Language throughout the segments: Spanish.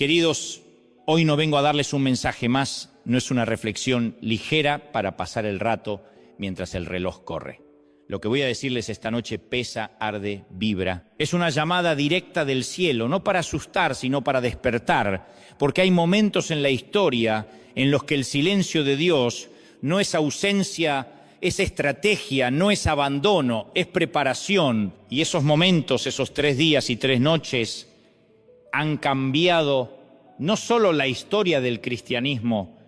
Queridos, hoy no vengo a darles un mensaje más, no es una reflexión ligera para pasar el rato mientras el reloj corre. Lo que voy a decirles esta noche pesa, arde, vibra. Es una llamada directa del cielo, no para asustar, sino para despertar, porque hay momentos en la historia en los que el silencio de Dios no es ausencia, es estrategia, no es abandono, es preparación. Y esos momentos, esos 3 días y 3 noches, han cambiado no solo la historia del cristianismo,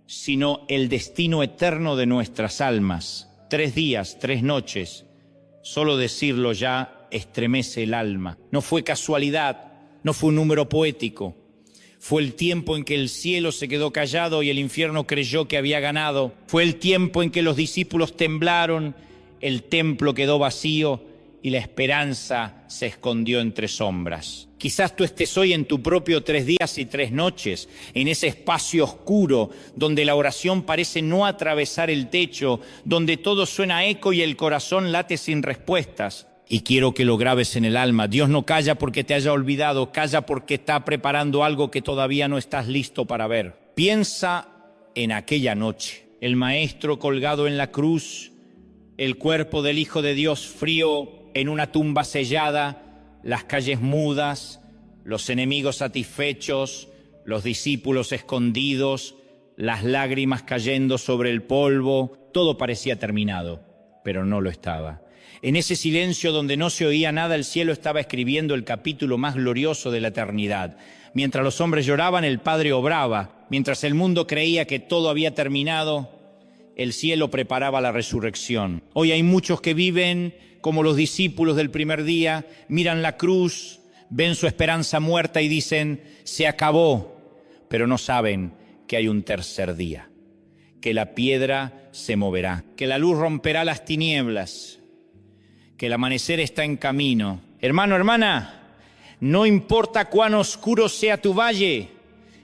sino el destino eterno de nuestras almas. 3 días, 3 noches, solo decirlo ya estremece el alma. No fue casualidad, no fue un número poético. Fue el tiempo en que el cielo se quedó callado y el infierno creyó que había ganado. Fue el tiempo en que los discípulos temblaron, el templo quedó vacío y la esperanza se escondió entre sombras. Quizás tú estés hoy en tu propio 3 días y 3 noches, en ese espacio oscuro donde la oración parece no atravesar el techo, donde todo suena eco y el corazón late sin respuestas. Y quiero que lo grabes en el alma. Dios no calla porque te haya olvidado, calla porque está preparando algo que todavía no estás listo para ver. Piensa en aquella noche, el Maestro colgado en la cruz, el cuerpo del Hijo de Dios frío en una tumba sellada, las calles mudas, los enemigos satisfechos, los discípulos escondidos, las lágrimas cayendo sobre el polvo. Todo parecía terminado, pero no lo estaba. En ese silencio donde no se oía nada, el cielo estaba escribiendo el capítulo más glorioso de la eternidad. Mientras los hombres lloraban, el Padre obraba. Mientras el mundo creía que todo había terminado, el cielo preparaba la resurrección. Hoy hay muchos que viven como los discípulos del primer día, miran la cruz, ven su esperanza muerta y dicen, se acabó, pero no saben que hay un tercer día, que la piedra se moverá, que la luz romperá las tinieblas, que el amanecer está en camino. Hermano, hermana, no importa cuán oscuro sea tu valle,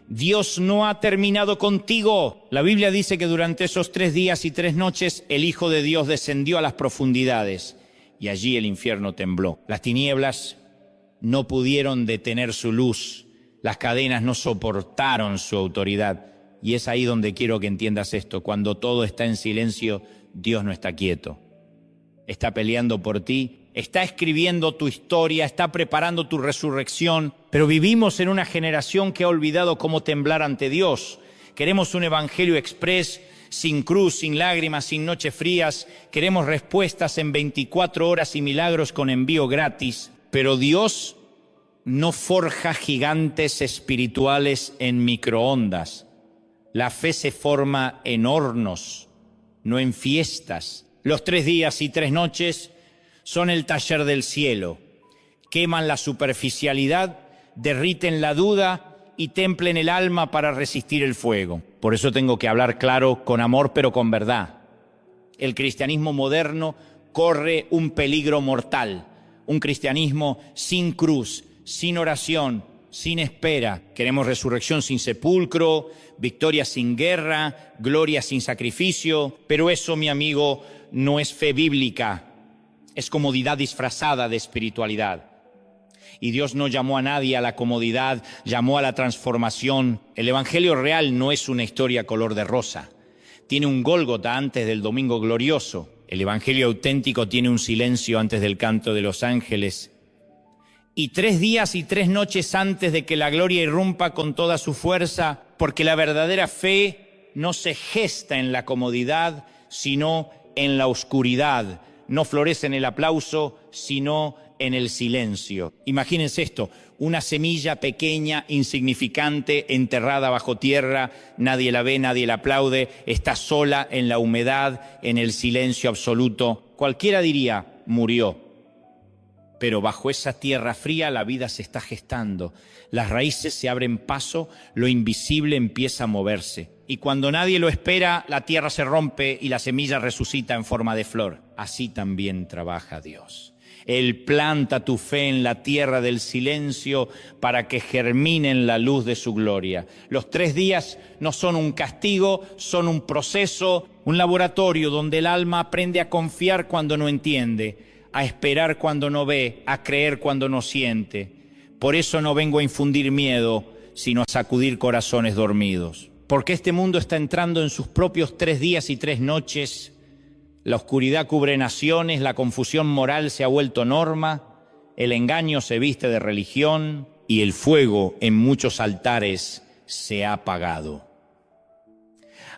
Dios no ha terminado contigo. La Biblia dice que durante esos 3 días y 3 noches el Hijo de Dios descendió a las profundidades y allí el infierno tembló. Las tinieblas no pudieron detener su luz, las cadenas no soportaron su autoridad. Y es ahí donde quiero que entiendas esto. Cuando todo está en silencio, Dios no está quieto. Está peleando por ti, está escribiendo tu historia, está preparando tu resurrección. Pero vivimos en una generación que ha olvidado cómo temblar ante Dios. Queremos un evangelio express, sin cruz, sin lágrimas, sin noches frías. Queremos respuestas en 24 horas y milagros con envío gratis. Pero Dios no forja gigantes espirituales en microondas. La fe se forma en hornos, no en fiestas. Los 3 días y 3 noches son el taller del cielo. Queman la superficialidad, derriten la duda y templen el alma para resistir el fuego. Por eso tengo que hablar claro, con amor, pero con verdad. El cristianismo moderno corre un peligro mortal. Un cristianismo sin cruz, sin oración, sin espera. Queremos resurrección sin sepulcro, victoria sin guerra, gloria sin sacrificio. Pero eso, mi amigo, no es fe bíblica. Es comodidad disfrazada de espiritualidad. Y Dios no llamó a nadie a la comodidad, llamó a la transformación. El evangelio real no es una historia color de rosa. Tiene un Gólgota antes del Domingo Glorioso. El evangelio auténtico tiene un silencio antes del canto de los ángeles. Y 3 días y 3 noches antes de que la gloria irrumpa con toda su fuerza, porque la verdadera fe no se gesta en la comodidad, sino en la oscuridad. No florece en el aplauso, sino en el silencio. Imagínense esto, una semilla pequeña, insignificante, enterrada bajo tierra, nadie la ve, nadie la aplaude, está sola en la humedad, en el silencio absoluto. Cualquiera diría, murió. Pero bajo esa tierra fría la vida se está gestando. Las raíces se abren paso, lo invisible empieza a moverse. Y cuando nadie lo espera, la tierra se rompe y la semilla resucita en forma de flor. Así también trabaja Dios. Él planta tu fe en la tierra del silencio para que germine en la luz de su gloria. Los 3 días no son un castigo, son un proceso, un laboratorio donde el alma aprende a confiar cuando no entiende, a esperar cuando no ve, a creer cuando no siente. Por eso no vengo a infundir miedo, sino a sacudir corazones dormidos. Porque este mundo está entrando en sus propios 3 días y 3 noches. La oscuridad cubre naciones, la confusión moral se ha vuelto norma, el engaño se viste de religión y el fuego en muchos altares se ha apagado.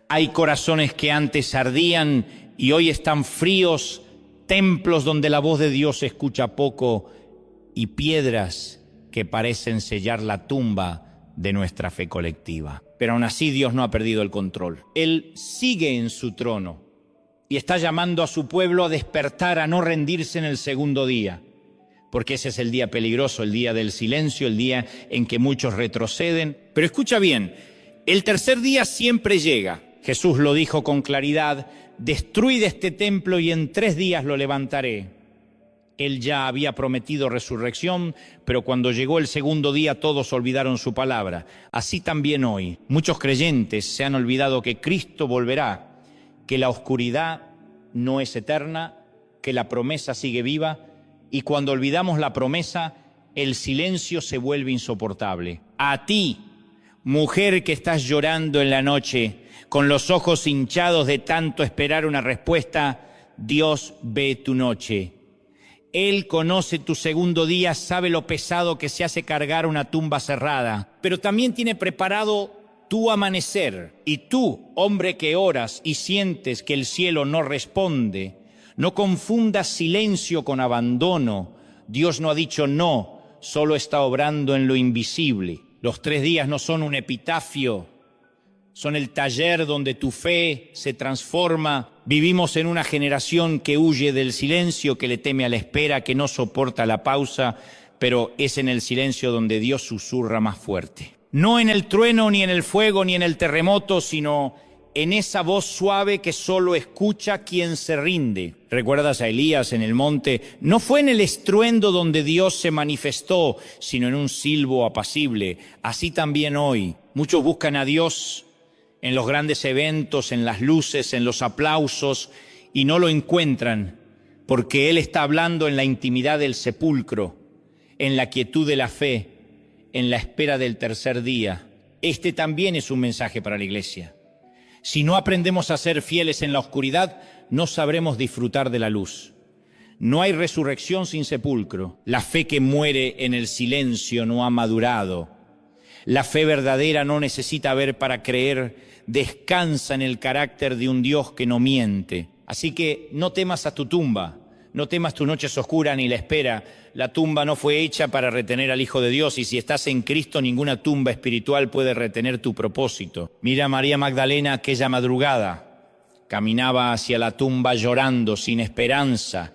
Hay corazones que antes ardían y hoy están fríos, templos donde la voz de Dios se escucha poco y piedras que parecen sellar la tumba de nuestra fe colectiva. Pero aún así Dios no ha perdido el control. Él sigue en su trono y está llamando a su pueblo a despertar, a no rendirse en el segundo día. Porque ese es el día peligroso, el día del silencio, el día en que muchos retroceden. Pero escucha bien, el tercer día siempre llega. Jesús lo dijo con claridad: destruid este templo y en 3 días lo levantaré. Él ya había prometido resurrección, pero cuando llegó el segundo día todos olvidaron su palabra. Así también hoy, muchos creyentes se han olvidado que Cristo volverá, que la oscuridad no es eterna, que la promesa sigue viva, y cuando olvidamos la promesa, el silencio se vuelve insoportable. A ti, mujer que estás llorando en la noche, con los ojos hinchados de tanto esperar una respuesta, Dios ve tu noche. Él conoce tu segundo día, sabe lo pesado que se hace cargar una tumba cerrada, pero también tiene preparado tu amanecer. Y tú, hombre que oras y sientes que el cielo no responde, no confundas silencio con abandono. Dios no ha dicho no, solo está obrando en lo invisible. Los 3 días no son un epitafio, son el taller donde tu fe se transforma. Vivimos en una generación que huye del silencio, que le teme a la espera, que no soporta la pausa, pero es en el silencio donde Dios susurra más fuerte. No en el trueno, ni en el fuego, ni en el terremoto, sino en esa voz suave que solo escucha quien se rinde. ¿Recuerdas a Elías en el monte? No fue en el estruendo donde Dios se manifestó, sino en un silbo apacible. Así también hoy. Muchos buscan a Dios en los grandes eventos, en las luces, en los aplausos, y no lo encuentran, porque Él está hablando en la intimidad del sepulcro, en la quietud de la fe, en la espera del tercer día. Este también es un mensaje para la iglesia. Si no aprendemos a ser fieles en la oscuridad, no sabremos disfrutar de la luz. No hay resurrección sin sepulcro. La fe que muere en el silencio no ha madurado. La fe verdadera no necesita ver para creer, descansa en el carácter de un Dios que no miente. Así que no temas a tu tumba, no temas tus noches oscuras ni la espera. La tumba no fue hecha para retener al Hijo de Dios, y si estás en Cristo, ninguna tumba espiritual puede retener tu propósito. Mira a María Magdalena aquella madrugada. Caminaba hacia la tumba llorando, sin esperanza,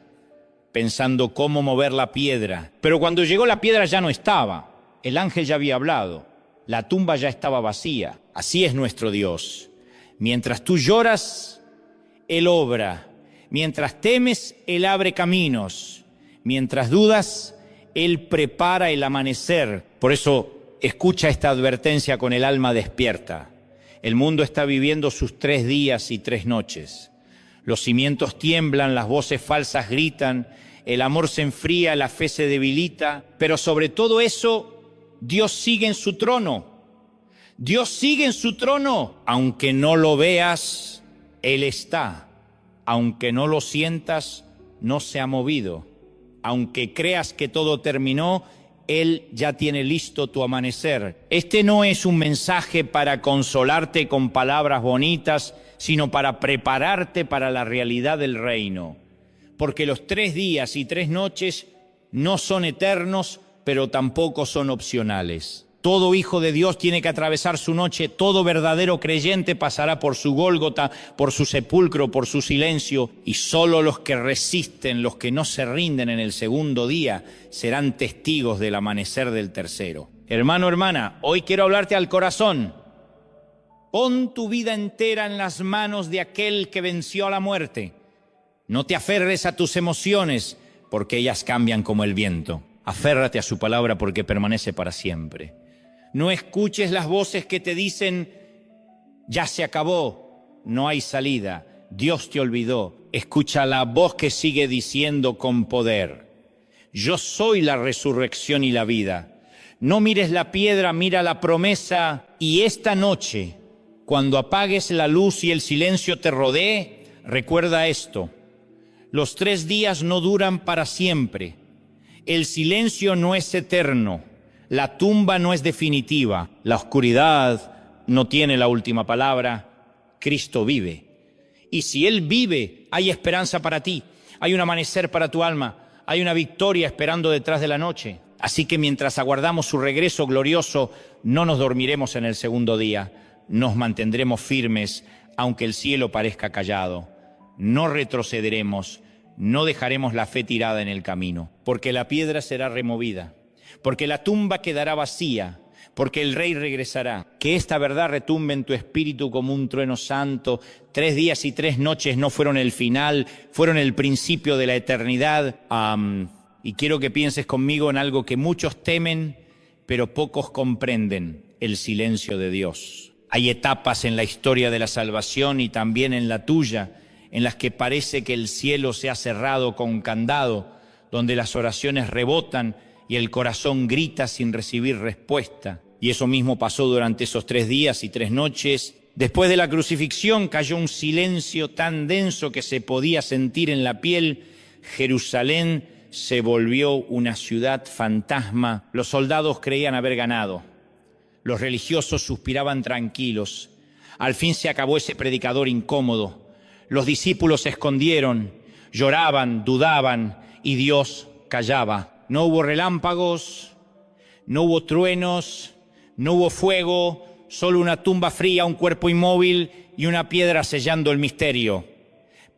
pensando cómo mover la piedra. Pero cuando llegó la piedra ya no estaba. El ángel ya había hablado. La tumba ya estaba vacía. Así es nuestro Dios. Mientras tú lloras, Él obra. Mientras temes, Él abre caminos. Mientras dudas, Él prepara el amanecer. Por eso, escucha esta advertencia con el alma despierta. El mundo está viviendo sus 3 días y 3 noches. Los cimientos tiemblan, las voces falsas gritan, el amor se enfría, la fe se debilita. Pero sobre todo eso, Dios sigue en su trono. Dios sigue en su trono. Aunque no lo veas, Él está. Aunque no lo sientas, no se ha movido. Aunque creas que todo terminó, Él ya tiene listo tu amanecer. Este no es un mensaje para consolarte con palabras bonitas, sino para prepararte para la realidad del reino. Porque los 3 días y 3 noches no son eternos, pero tampoco son opcionales. Todo hijo de Dios tiene que atravesar su noche, todo verdadero creyente pasará por su Gólgota, por su sepulcro, por su silencio, y solo los que resisten, los que no se rinden en el segundo día, serán testigos del amanecer del tercero. Hermano, hermana, hoy quiero hablarte al corazón. Pon tu vida entera en las manos de aquel que venció a la muerte. No te aferres a tus emociones, porque ellas cambian como el viento. Aférrate a su palabra porque permanece para siempre. No escuches las voces que te dicen, ya se acabó, no hay salida, Dios te olvidó. Escucha la voz que sigue diciendo con poder, yo soy la resurrección y la vida. No mires la piedra, mira la promesa. Y esta noche, cuando apagues la luz y el silencio te rodee, recuerda esto: los 3 días no duran para siempre. El silencio no es eterno. La tumba no es definitiva. La oscuridad no tiene la última palabra. Cristo vive. Y si Él vive, hay esperanza para ti. Hay un amanecer para tu alma. Hay una victoria esperando detrás de la noche. Así que mientras aguardamos su regreso glorioso, no nos dormiremos en el segundo día. Nos mantendremos firmes, aunque el cielo parezca callado. No retrocederemos, no dejaremos la fe tirada en el camino, porque la piedra será removida, porque la tumba quedará vacía, porque el Rey regresará. Que esta verdad retumbe en tu espíritu como un trueno santo. 3 días y 3 noches no fueron el final, fueron el principio de la eternidad. Y quiero que pienses conmigo en algo que muchos temen, pero pocos comprenden: el silencio de Dios. Hay etapas en la historia de la salvación y también en la tuya, en las que parece que el cielo se ha cerrado con candado, donde las oraciones rebotan y el corazón grita sin recibir respuesta. Y eso mismo pasó durante esos 3 días y 3 noches. Después de la crucifixión cayó un silencio tan denso que se podía sentir en la piel. Jerusalén se volvió una ciudad fantasma. Los soldados creían haber ganado. Los religiosos suspiraban tranquilos. Al fin se acabó ese predicador incómodo. Los discípulos se escondieron, lloraban, dudaban, y Dios callaba. No hubo relámpagos, no hubo truenos, no hubo fuego, solo una tumba fría, un cuerpo inmóvil y una piedra sellando el misterio.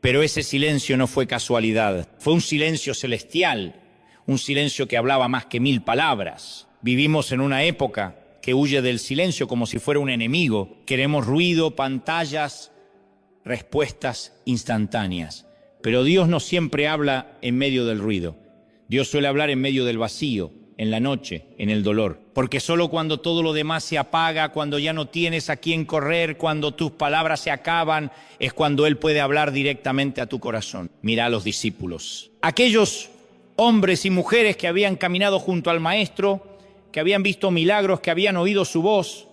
Pero ese silencio no fue casualidad, fue un silencio celestial, un silencio que hablaba más que 1000 palabras. Vivimos en una época que huye del silencio como si fuera un enemigo. Queremos ruido, pantallas, respuestas instantáneas. Pero Dios no siempre habla en medio del ruido. Dios suele hablar en medio del vacío, en la noche, en el dolor. Porque solo cuando todo lo demás se apaga, cuando ya no tienes a quién correr, cuando tus palabras se acaban, es cuando Él puede hablar directamente a tu corazón. Mira a los discípulos. Aquellos hombres y mujeres que habían caminado junto al Maestro, que habían visto milagros, que habían oído su voz,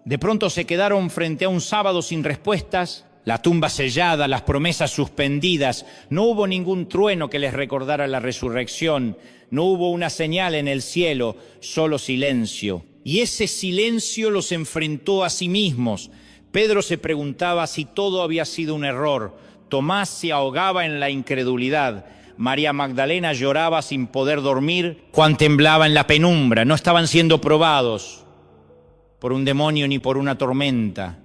de pronto se quedaron frente a un sábado sin respuestas. La tumba sellada, las promesas suspendidas. No hubo ningún trueno que les recordara la resurrección. No hubo una señal en el cielo, solo silencio. Y ese silencio los enfrentó a sí mismos. Pedro se preguntaba si todo había sido un error. Tomás se ahogaba en la incredulidad. María Magdalena lloraba sin poder dormir. Juan temblaba en la penumbra. No estaban siendo probados por un demonio ni por una tormenta.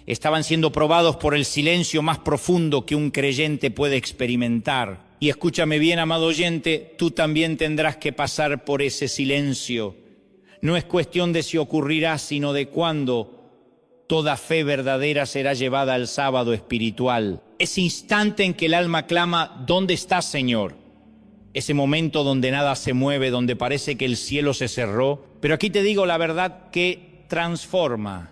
Estaban siendo probados por el silencio más profundo que un creyente puede experimentar. Y escúchame bien, amado oyente, tú también tendrás que pasar por ese silencio. No es cuestión de si ocurrirá, sino de cuándo. Toda fe verdadera será llevada al sábado espiritual. Ese instante en que el alma clama: ¿dónde estás, Señor? Ese momento donde nada se mueve, donde parece que el cielo se cerró. Pero aquí te digo la verdad que transforma.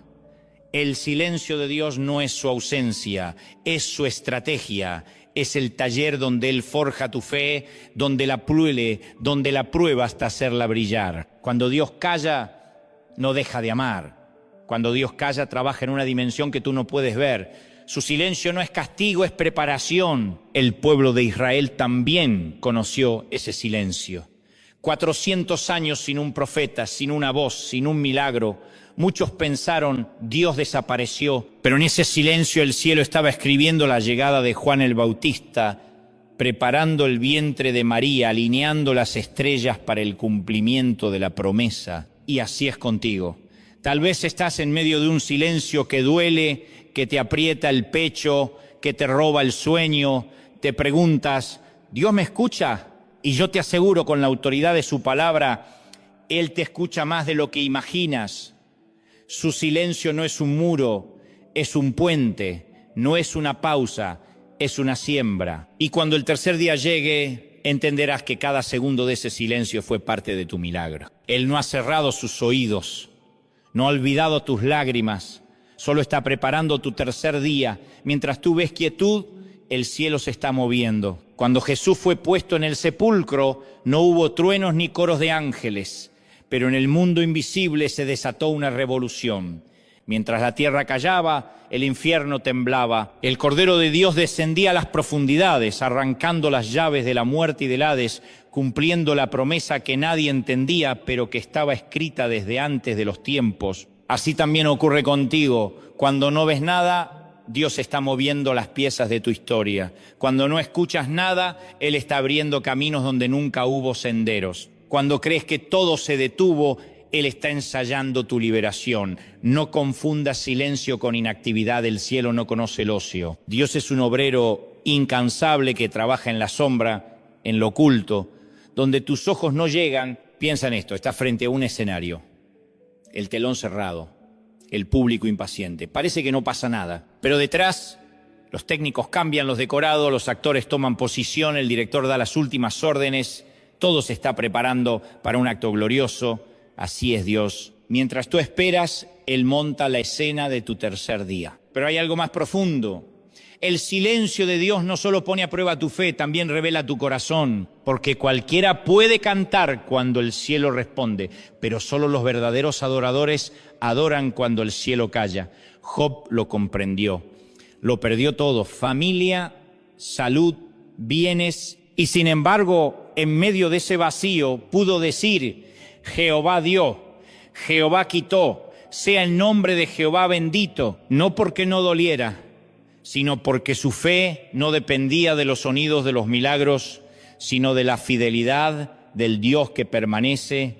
El silencio de Dios no es su ausencia, es su estrategia, es el taller donde Él forja tu fe, donde la puele, donde la prueba hasta hacerla brillar. Cuando Dios calla, no deja de amar. Cuando Dios calla, trabaja en una dimensión que tú no puedes ver. Su silencio no es castigo, es preparación. El pueblo de Israel también conoció ese silencio. 400 años sin un profeta, sin una voz, sin un milagro. Muchos pensaron: Dios desapareció, pero en ese silencio el cielo estaba escribiendo la llegada de Juan el Bautista, preparando el vientre de María, alineando las estrellas para el cumplimiento de la promesa. Y así es contigo. Tal vez estás en medio de un silencio que duele, que te aprieta el pecho, que te roba el sueño. Te preguntas: ¿Dios me escucha? Y yo te aseguro, con la autoridad de su palabra, Él te escucha más de lo que imaginas. Su silencio no es un muro, es un puente, no es una pausa, es una siembra. Y cuando el tercer día llegue, entenderás que cada segundo de ese silencio fue parte de tu milagro. Él no ha cerrado sus oídos, no ha olvidado tus lágrimas, solo está preparando tu tercer día. Mientras tú ves quietud, el cielo se está moviendo. Cuando Jesús fue puesto en el sepulcro, no hubo truenos ni coros de ángeles, pero en el mundo invisible se desató una revolución. Mientras la tierra callaba, el infierno temblaba. El Cordero de Dios descendía a las profundidades, arrancando las llaves de la muerte y del Hades, cumpliendo la promesa que nadie entendía, pero que estaba escrita desde antes de los tiempos. Así también ocurre contigo. Cuando no ves nada, Dios está moviendo las piezas de tu historia. Cuando no escuchas nada, Él está abriendo caminos donde nunca hubo senderos. Cuando crees que todo se detuvo, Él está ensayando tu liberación. No confundas silencio con inactividad, el cielo no conoce el ocio. Dios es un obrero incansable que trabaja en la sombra, en lo oculto, donde tus ojos no llegan. Piensa en esto, estás frente a un escenario, el telón cerrado, el público impaciente. Parece que no pasa nada, pero detrás los técnicos cambian los decorados, los actores toman posición, el director da las últimas órdenes, todo se está preparando para un acto glorioso. Así es Dios. Mientras tú esperas, Él monta la escena de tu tercer día. Pero hay algo más profundo. El silencio de Dios no solo pone a prueba tu fe, también revela tu corazón. Porque cualquiera puede cantar cuando el cielo responde, pero solo los verdaderos adoradores adoran cuando el cielo calla. Job lo comprendió. Lo perdió todo: familia, salud, bienes. Y sin embargo, en medio de ese vacío, pudo decir: Jehová dio, Jehová quitó, sea el nombre de Jehová bendito, no porque no doliera, sino porque su fe no dependía de los sonidos de los milagros, sino de la fidelidad del Dios que permanece,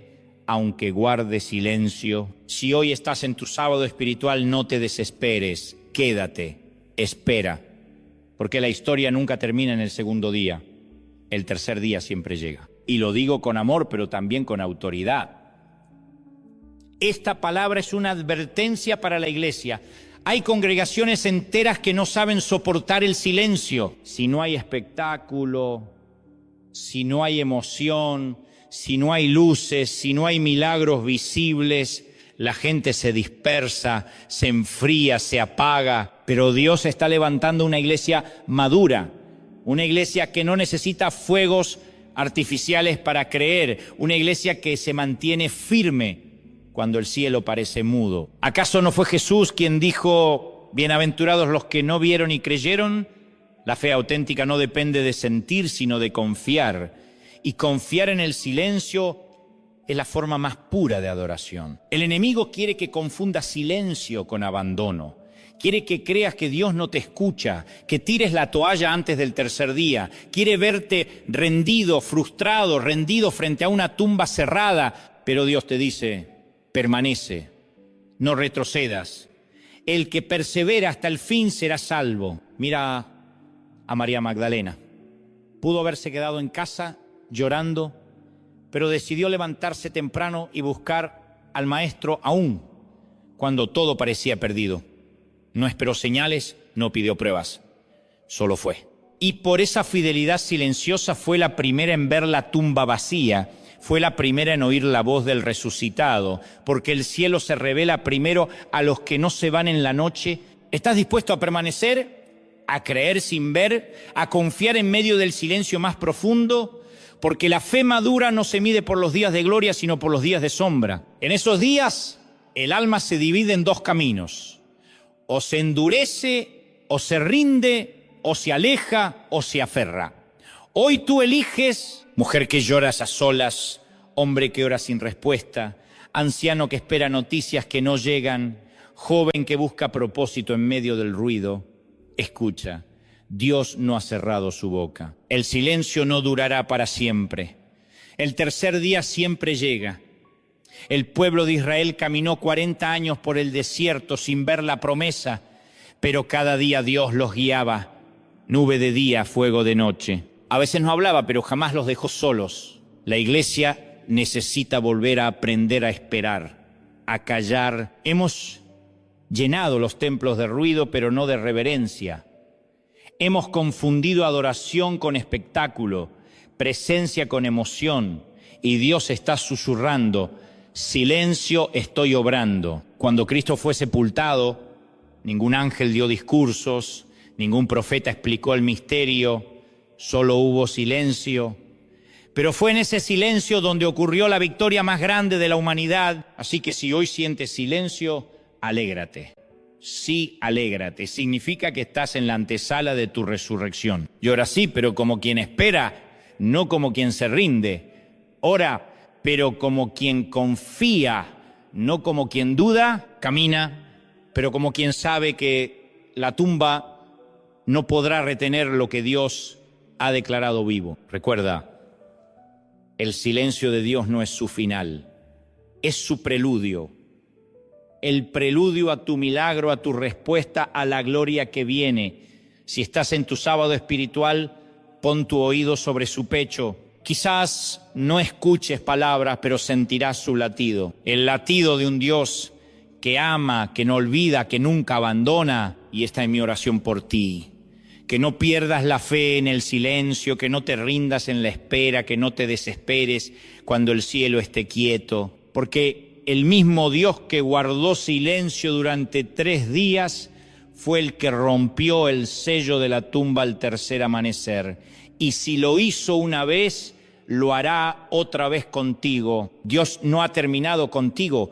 aunque guarde silencio. Si hoy estás en tu sábado espiritual, no te desesperes, quédate, espera, porque la historia nunca termina en el segundo día, el tercer día siempre llega. Y lo digo con amor, pero también con autoridad. Esta palabra es una advertencia para la iglesia. Hay congregaciones enteras que no saben soportar el silencio. Si no hay espectáculo, si no hay emoción, si no hay luces, si no hay milagros visibles, la gente se dispersa, se enfría, se apaga. Pero Dios está levantando una iglesia madura, una iglesia que no necesita fuegos artificiales para creer, una iglesia que se mantiene firme cuando el cielo parece mudo. ¿Acaso no fue Jesús quien dijo: bienaventurados los que no vieron y creyeron? La fe auténtica no depende de sentir, sino de confiar. Y confiar en el silencio es la forma más pura de adoración. El enemigo quiere que confundas silencio con abandono. Quiere que creas que Dios no te escucha, que tires la toalla antes del tercer día. Quiere verte rendido, frustrado, rendido frente a una tumba cerrada. Pero Dios te dice: permanece, no retrocedas. El que persevera hasta el fin será salvo. Mira a María Magdalena. Pudo haberse quedado en casa llorando, pero decidió levantarse temprano y buscar al Maestro aún cuando todo parecía perdido. No esperó señales, no pidió pruebas, solo fue. Y por esa fidelidad silenciosa fue la primera en ver la tumba vacía, fue la primera en oír la voz del resucitado, porque el cielo se revela primero a los que no se van en la noche. ¿Estás dispuesto a permanecer, a creer sin ver, a confiar en medio del silencio más profundo? Porque la fe madura no se mide por los días de gloria, sino por los días de sombra. En esos días, el alma se divide en dos caminos. O se endurece, o se rinde, o se aleja, o se aferra. Hoy tú eliges: mujer que lloras a solas, hombre que ora sin respuesta, anciano que espera noticias que no llegan, joven que busca propósito en medio del ruido. Escucha, Dios no ha cerrado su boca. El silencio no durará para siempre. El tercer día siempre llega. El pueblo de Israel caminó 40 años por el desierto sin ver la promesa, pero cada día Dios los guiaba, nube de día, fuego de noche. A veces no hablaba, pero jamás los dejó solos. La iglesia necesita volver a aprender a esperar, a callar. Hemos llenado los templos de ruido, pero no de reverencia. Hemos confundido adoración con espectáculo, presencia con emoción, y Dios está susurrando: silencio, estoy obrando. Cuando Cristo fue sepultado, ningún ángel dio discursos, ningún profeta explicó el misterio, solo hubo silencio. Pero fue en ese silencio donde ocurrió la victoria más grande de la humanidad. Así que si hoy sientes silencio, alégrate. Sí, alégrate. Significa que estás en la antesala de tu resurrección. Llora sí, pero como quien espera, no como quien se rinde. Ora, pero como quien confía, no como quien duda. Camina, pero como quien sabe que la tumba no podrá retener lo que Dios ha declarado vivo. Recuerda, el silencio de Dios no es su final, es su preludio. El preludio a tu milagro, a tu respuesta, a la gloria que viene. Si estás en tu sábado espiritual, pon tu oído sobre su pecho. Quizás no escuches palabras, pero sentirás su latido. El latido de un Dios que ama, que no olvida, que nunca abandona. Y esta es mi oración por ti. Que no pierdas la fe en el silencio, que no te rindas en la espera, que no te desesperes cuando el cielo esté quieto. Porque el mismo Dios que guardó silencio durante 3 días fue el que rompió el sello de la tumba al tercer amanecer. Y si lo hizo una vez, lo hará otra vez contigo. Dios no ha terminado contigo.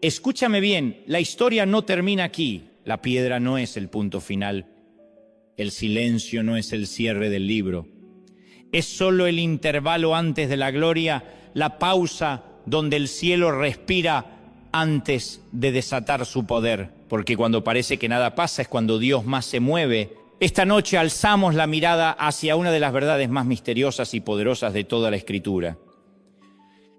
Escúchame bien, la historia no termina aquí. La piedra no es el punto final. El silencio no es el cierre del libro. Es solo el intervalo antes de la gloria, la pausa donde el cielo respira antes de desatar su poder. Porque cuando parece que nada pasa es cuando Dios más se mueve. Esta noche alzamos la mirada hacia una de las verdades más misteriosas y poderosas de toda la Escritura.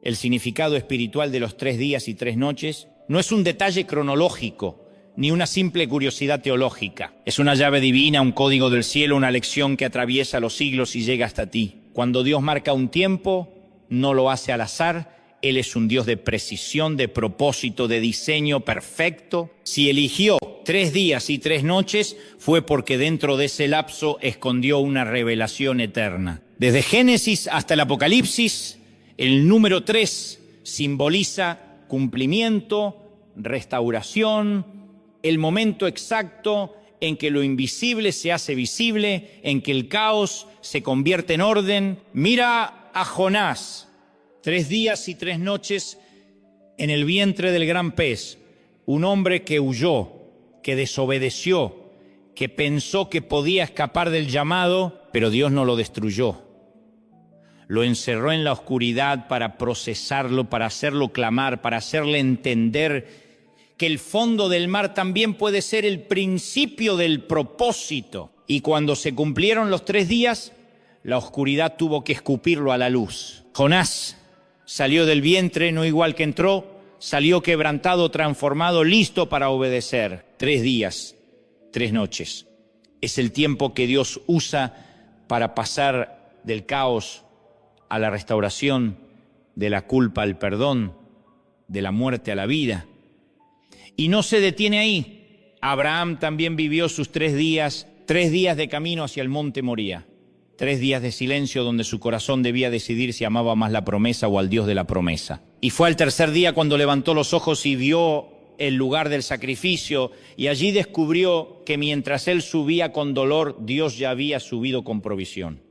El significado espiritual de los 3 días y 3 noches no es un detalle cronológico, ni una simple curiosidad teológica. Es una llave divina, un código del cielo, una lección que atraviesa los siglos y llega hasta ti. Cuando Dios marca un tiempo, no lo hace al azar. Él es un Dios de precisión, de propósito, de diseño perfecto. Si eligió 3 días y 3 noches, fue porque dentro de ese lapso escondió una revelación eterna. Desde Génesis hasta el Apocalipsis, el número 3 simboliza cumplimiento, restauración, el momento exacto en que lo invisible se hace visible, en que el caos se convierte en orden. Mira a Jonás. 3 días y 3 noches en el vientre del gran pez, un hombre que huyó, que desobedeció, que pensó que podía escapar del llamado, pero Dios no lo destruyó. Lo encerró en la oscuridad para procesarlo, para hacerlo clamar, para hacerle entender que el fondo del mar también puede ser el principio del propósito. Y cuando se cumplieron los 3 días, la oscuridad tuvo que escupirlo a la luz. Jonás salió del vientre, no igual que entró, salió quebrantado, transformado, listo para obedecer. 3 días, 3 noches. Es el tiempo que Dios usa para pasar del caos a la restauración, de la culpa al perdón, de la muerte a la vida. Y no se detiene ahí. Abraham también vivió sus 3 días de camino hacia el monte Moría. 3 días de silencio donde su corazón debía decidir si amaba más la promesa o al Dios de la promesa. Y fue al tercer día cuando levantó los ojos y vio el lugar del sacrificio, y allí descubrió que mientras él subía con dolor, Dios ya había subido con provisión,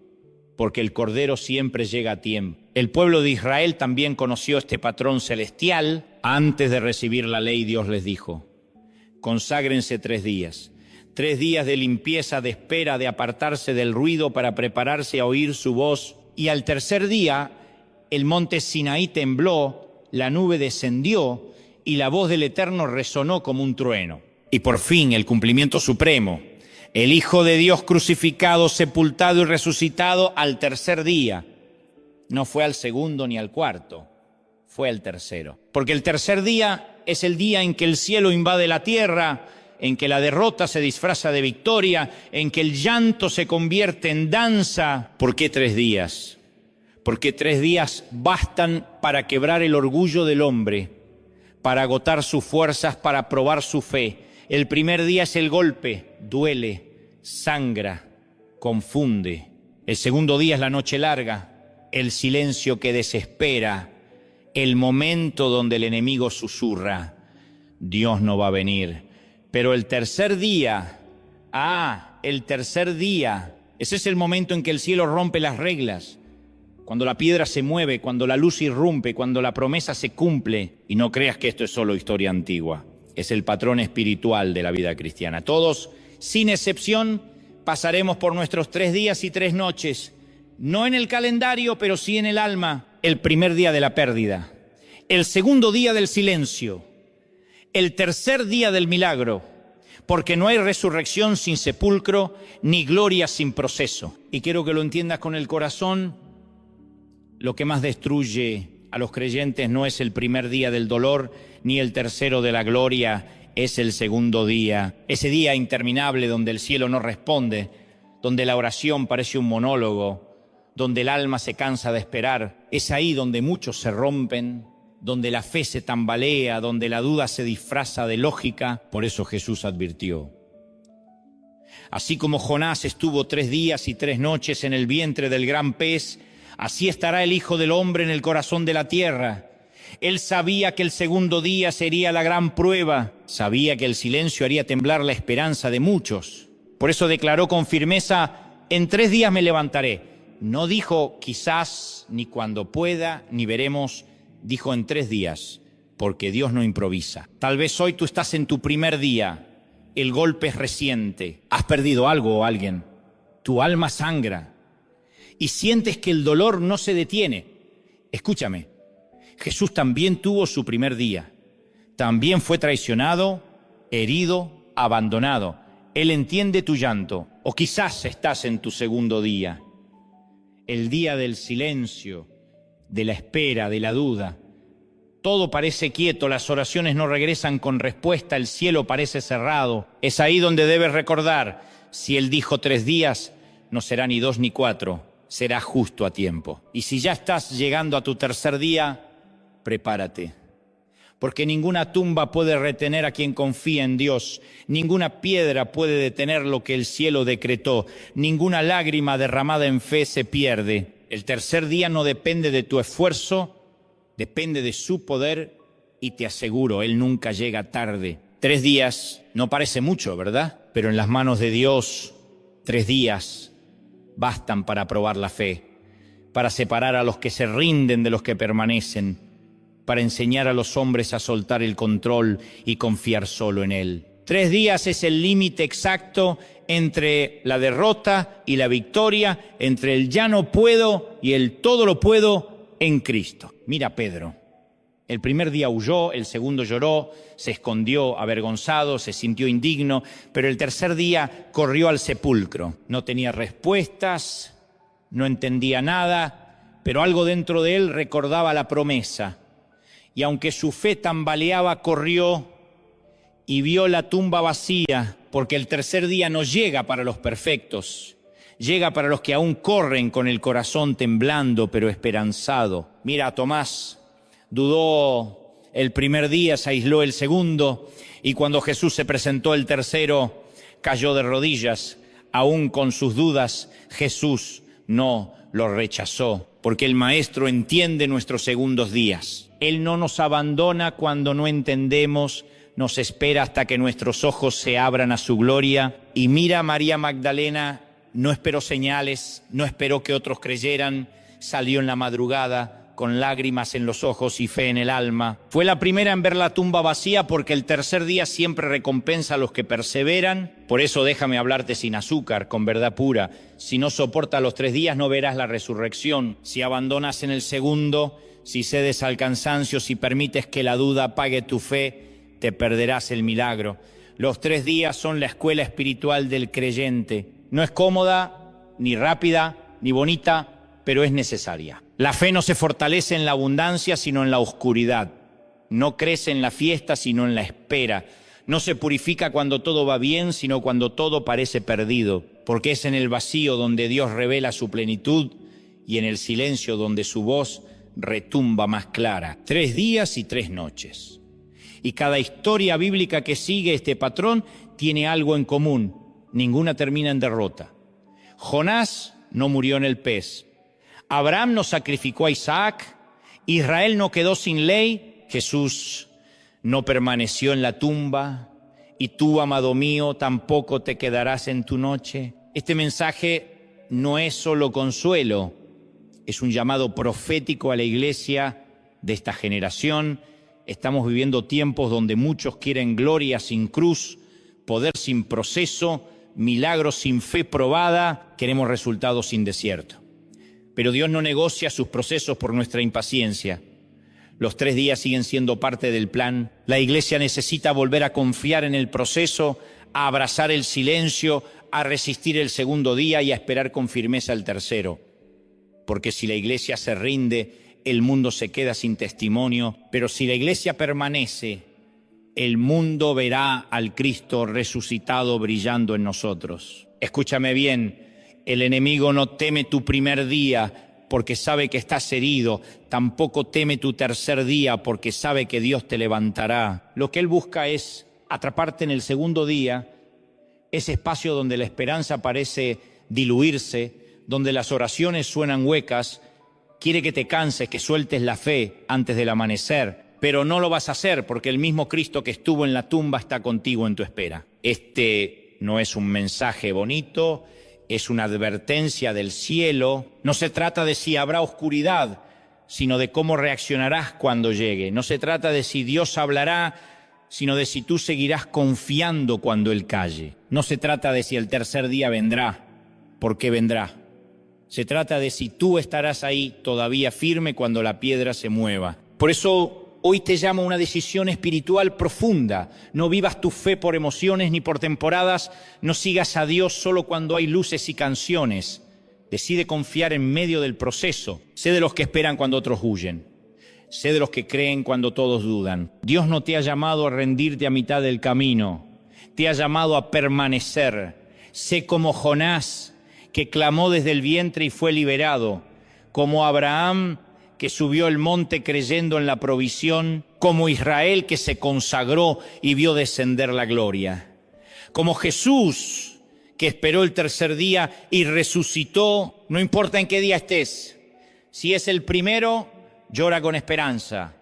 porque el Cordero siempre llega a tiempo. El pueblo de Israel también conoció este patrón celestial. Antes de recibir la ley, Dios les dijo: conságrense 3 días. 3 días de limpieza, de espera, de apartarse del ruido para prepararse a oír su voz. Y al tercer día, el monte Sinaí tembló, la nube descendió y la voz del Eterno resonó como un trueno. Y por fin el cumplimiento supremo. El Hijo de Dios crucificado, sepultado y resucitado al tercer día. No fue al segundo ni al cuarto, fue al tercero. Porque el tercer día es el día en que el cielo invade la tierra, en que la derrota se disfraza de victoria, en que el llanto se convierte en danza. ¿Por qué 3 días? Porque 3 días bastan para quebrar el orgullo del hombre, para agotar sus fuerzas, para probar su fe. El primer día es el golpe, duele, sangra, confunde. El segundo día es la noche larga, el silencio que desespera, el momento donde el enemigo susurra: Dios no va a venir. Pero el tercer día, el tercer día, ese es el momento en que el cielo rompe las reglas, cuando la piedra se mueve, cuando la luz irrumpe, cuando la promesa se cumple. Y no creas que esto es solo historia antigua, es el patrón espiritual de la vida cristiana. Todos, sin excepción, pasaremos por nuestros 3 días y 3 noches, no en el calendario, pero sí en el alma. El primer día de la pérdida, el segundo día del silencio, el tercer día del milagro, porque no hay resurrección sin sepulcro, ni gloria sin proceso. Y quiero que lo entiendas con el corazón. Lo que más destruye a los creyentes no es el primer día del dolor, ni el tercero de la gloria, es el segundo día. Ese día interminable donde el cielo no responde, donde la oración parece un monólogo, donde el alma se cansa de esperar. Es ahí donde muchos se rompen, donde la fe se tambalea, donde la duda se disfraza de lógica. Por eso Jesús advirtió: así como Jonás estuvo 3 días y 3 noches en el vientre del gran pez, así estará el Hijo del Hombre en el corazón de la tierra. Él sabía que el segundo día sería la gran prueba, sabía que el silencio haría temblar la esperanza de muchos. Por eso declaró con firmeza: en 3 días me levantaré. No dijo quizás, ni cuando pueda, ni veremos. Dijo en 3 días, porque Dios no improvisa. Tal vez hoy tú estás en tu primer día. El golpe es reciente. Has perdido algo o alguien. Tu alma sangra. Y sientes que el dolor no se detiene. Escúchame. Jesús también tuvo su primer día. También fue traicionado, herido, abandonado. Él entiende tu llanto. O quizás estás en tu segundo día. El día del silencio, de la espera, de la duda. Todo parece quieto, las oraciones no regresan con respuesta, el cielo parece cerrado. Es ahí donde debes recordar: si Él dijo 3 días, no será ni 2 ni 4, será justo a tiempo. Y si ya estás llegando a tu tercer día, prepárate. Porque ninguna tumba puede retener a quien confía en Dios, ninguna piedra puede detener lo que el cielo decretó, ninguna lágrima derramada en fe se pierde. El tercer día no depende de tu esfuerzo, depende de su poder, y te aseguro, Él nunca llega tarde. 3 días no parece mucho, ¿verdad? Pero en las manos de Dios, 3 días bastan para probar la fe, para separar a los que se rinden de los que permanecen, para enseñar a los hombres a soltar el control y confiar solo en Él. 3 días es el límite exacto entre la derrota y la victoria, entre el ya no puedo y el todo lo puedo en Cristo. Mira Pedro, el primer día huyó, el segundo lloró, se escondió avergonzado, se sintió indigno, pero el tercer día corrió al sepulcro. No tenía respuestas, no entendía nada, pero algo dentro de él recordaba la promesa. Y aunque su fe tambaleaba, corrió y vio la tumba vacía, porque el tercer día no llega para los perfectos, llega para los que aún corren con el corazón temblando pero esperanzado. Mira, Tomás dudó el primer día, se aisló el segundo, y cuando Jesús se presentó el tercero, cayó de rodillas. Aún con sus dudas, Jesús no lo rechazó, porque el Maestro entiende nuestros segundos días. Él no nos abandona cuando no entendemos, nos espera hasta que nuestros ojos se abran a su gloria. Y mira, María Magdalena no esperó señales, no esperó que otros creyeran, salió en la madrugada con lágrimas en los ojos y fe en el alma. Fue la primera en ver la tumba vacía, porque el tercer día siempre recompensa a los que perseveran. Por eso déjame hablarte sin azúcar, con verdad pura. Si no soportas los 3 días, no verás la resurrección. Si abandonas en el segundo, si cedes al cansancio, si permites que la duda apague tu fe, te perderás el milagro. Los 3 días son la escuela espiritual del creyente. No es cómoda, ni rápida, ni bonita, pero es necesaria. La fe no se fortalece en la abundancia, sino en la oscuridad. No crece en la fiesta, sino en la espera. No se purifica cuando todo va bien, sino cuando todo parece perdido. Porque es en el vacío donde Dios revela su plenitud y en el silencio donde su voz retumba más clara. 3 días y 3 noches. Y cada historia bíblica que sigue este patrón tiene algo en común. Ninguna termina en derrota. Jonás no murió en el pez. Abraham no sacrificó a Isaac. Israel no quedó sin ley. Jesús no permaneció en la tumba. Y tú, amado mío, tampoco te quedarás en tu noche. Este mensaje no es solo consuelo, es un llamado profético a la iglesia de esta generación. Estamos viviendo tiempos donde muchos quieren gloria sin cruz, poder sin proceso, milagros sin fe probada, queremos resultados sin desierto. Pero Dios no negocia sus procesos por nuestra impaciencia. Los 3 días siguen siendo parte del plan. La iglesia necesita volver a confiar en el proceso, a abrazar el silencio, a resistir el segundo día y a esperar con firmeza el tercero. Porque si la iglesia se rinde, el mundo se queda sin testimonio, pero si la iglesia permanece, el mundo verá al Cristo resucitado brillando en nosotros. Escúchame bien, el enemigo no teme tu primer día porque sabe que estás herido, tampoco teme tu tercer día porque sabe que Dios te levantará. Lo que él busca es atraparte en el segundo día, ese espacio donde la esperanza parece diluirse, donde las oraciones suenan huecas. Quiere que te canses, que sueltes la fe antes del amanecer, pero no lo vas a hacer porque el mismo Cristo que estuvo en la tumba está contigo en tu espera. Este no es un mensaje bonito, es una advertencia del cielo. No se trata de si habrá oscuridad, sino de cómo reaccionarás cuando llegue. No se trata de si Dios hablará, sino de si tú seguirás confiando cuando Él calle. No se trata de si el tercer día vendrá, porque vendrá. Se trata de si tú estarás ahí todavía firme cuando la piedra se mueva. Por eso hoy te llamo a una decisión espiritual profunda. No vivas tu fe por emociones ni por temporadas. No sigas a Dios solo cuando hay luces y canciones. Decide confiar en medio del proceso. Sé de los que esperan cuando otros huyen. Sé de los que creen cuando todos dudan. Dios no te ha llamado a rendirte a mitad del camino. Te ha llamado a permanecer. Sé como Jonás, que clamó desde el vientre y fue liberado, como Abraham, que subió el monte creyendo en la provisión, como Israel, que se consagró y vio descender la gloria, como Jesús, que esperó el tercer día y resucitó. No importa en qué día estés, si es el primero, llora con esperanza,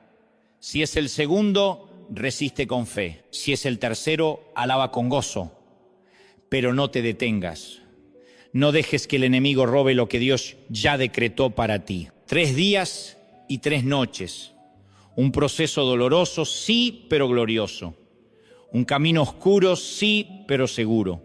si es el segundo, resiste con fe, si es el tercero, alaba con gozo, pero no te detengas. No dejes que el enemigo robe lo que Dios ya decretó para ti. 3 días y 3 noches. Un proceso doloroso, sí, pero glorioso. Un camino oscuro, sí, pero seguro.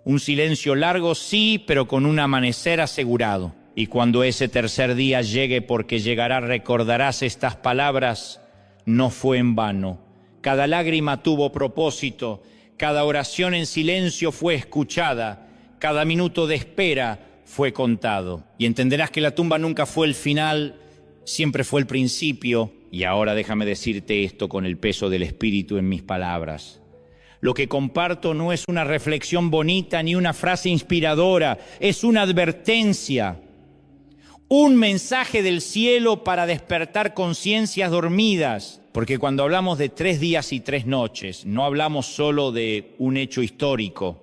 Un silencio largo, sí, pero con un amanecer asegurado. Y cuando ese tercer día llegue, porque llegará, recordarás estas palabras: no fue en vano. Cada lágrima tuvo propósito, cada oración en silencio fue escuchada. Cada minuto de espera fue contado. Y entenderás que la tumba nunca fue el final, siempre fue el principio. Y ahora déjame decirte esto con el peso del Espíritu en mis palabras. Lo que comparto no es una reflexión bonita ni una frase inspiradora, es una advertencia. Un mensaje del cielo para despertar conciencias dormidas. Porque cuando hablamos de 3 días y 3 noches, no hablamos solo de un hecho histórico.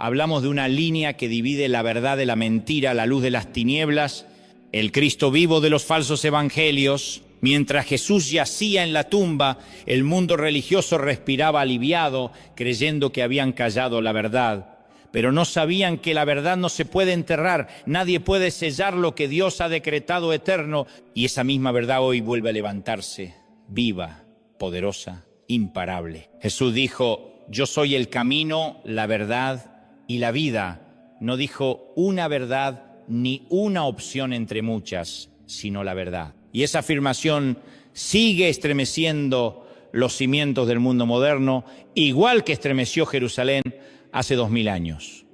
Hablamos de una línea que divide la verdad de la mentira, la luz de las tinieblas, el Cristo vivo de los falsos evangelios. Mientras Jesús yacía en la tumba, el mundo religioso respiraba aliviado, creyendo que habían callado la verdad. Pero no sabían que la verdad no se puede enterrar, nadie puede sellar lo que Dios ha decretado eterno. Y esa misma verdad hoy vuelve a levantarse, viva, poderosa, imparable. Jesús dijo: yo soy el camino, la verdad y la vida. No dijo una verdad ni una opción entre muchas, sino la verdad. Y esa afirmación sigue estremeciendo los cimientos del mundo moderno, igual que estremeció Jerusalén hace 2000 años.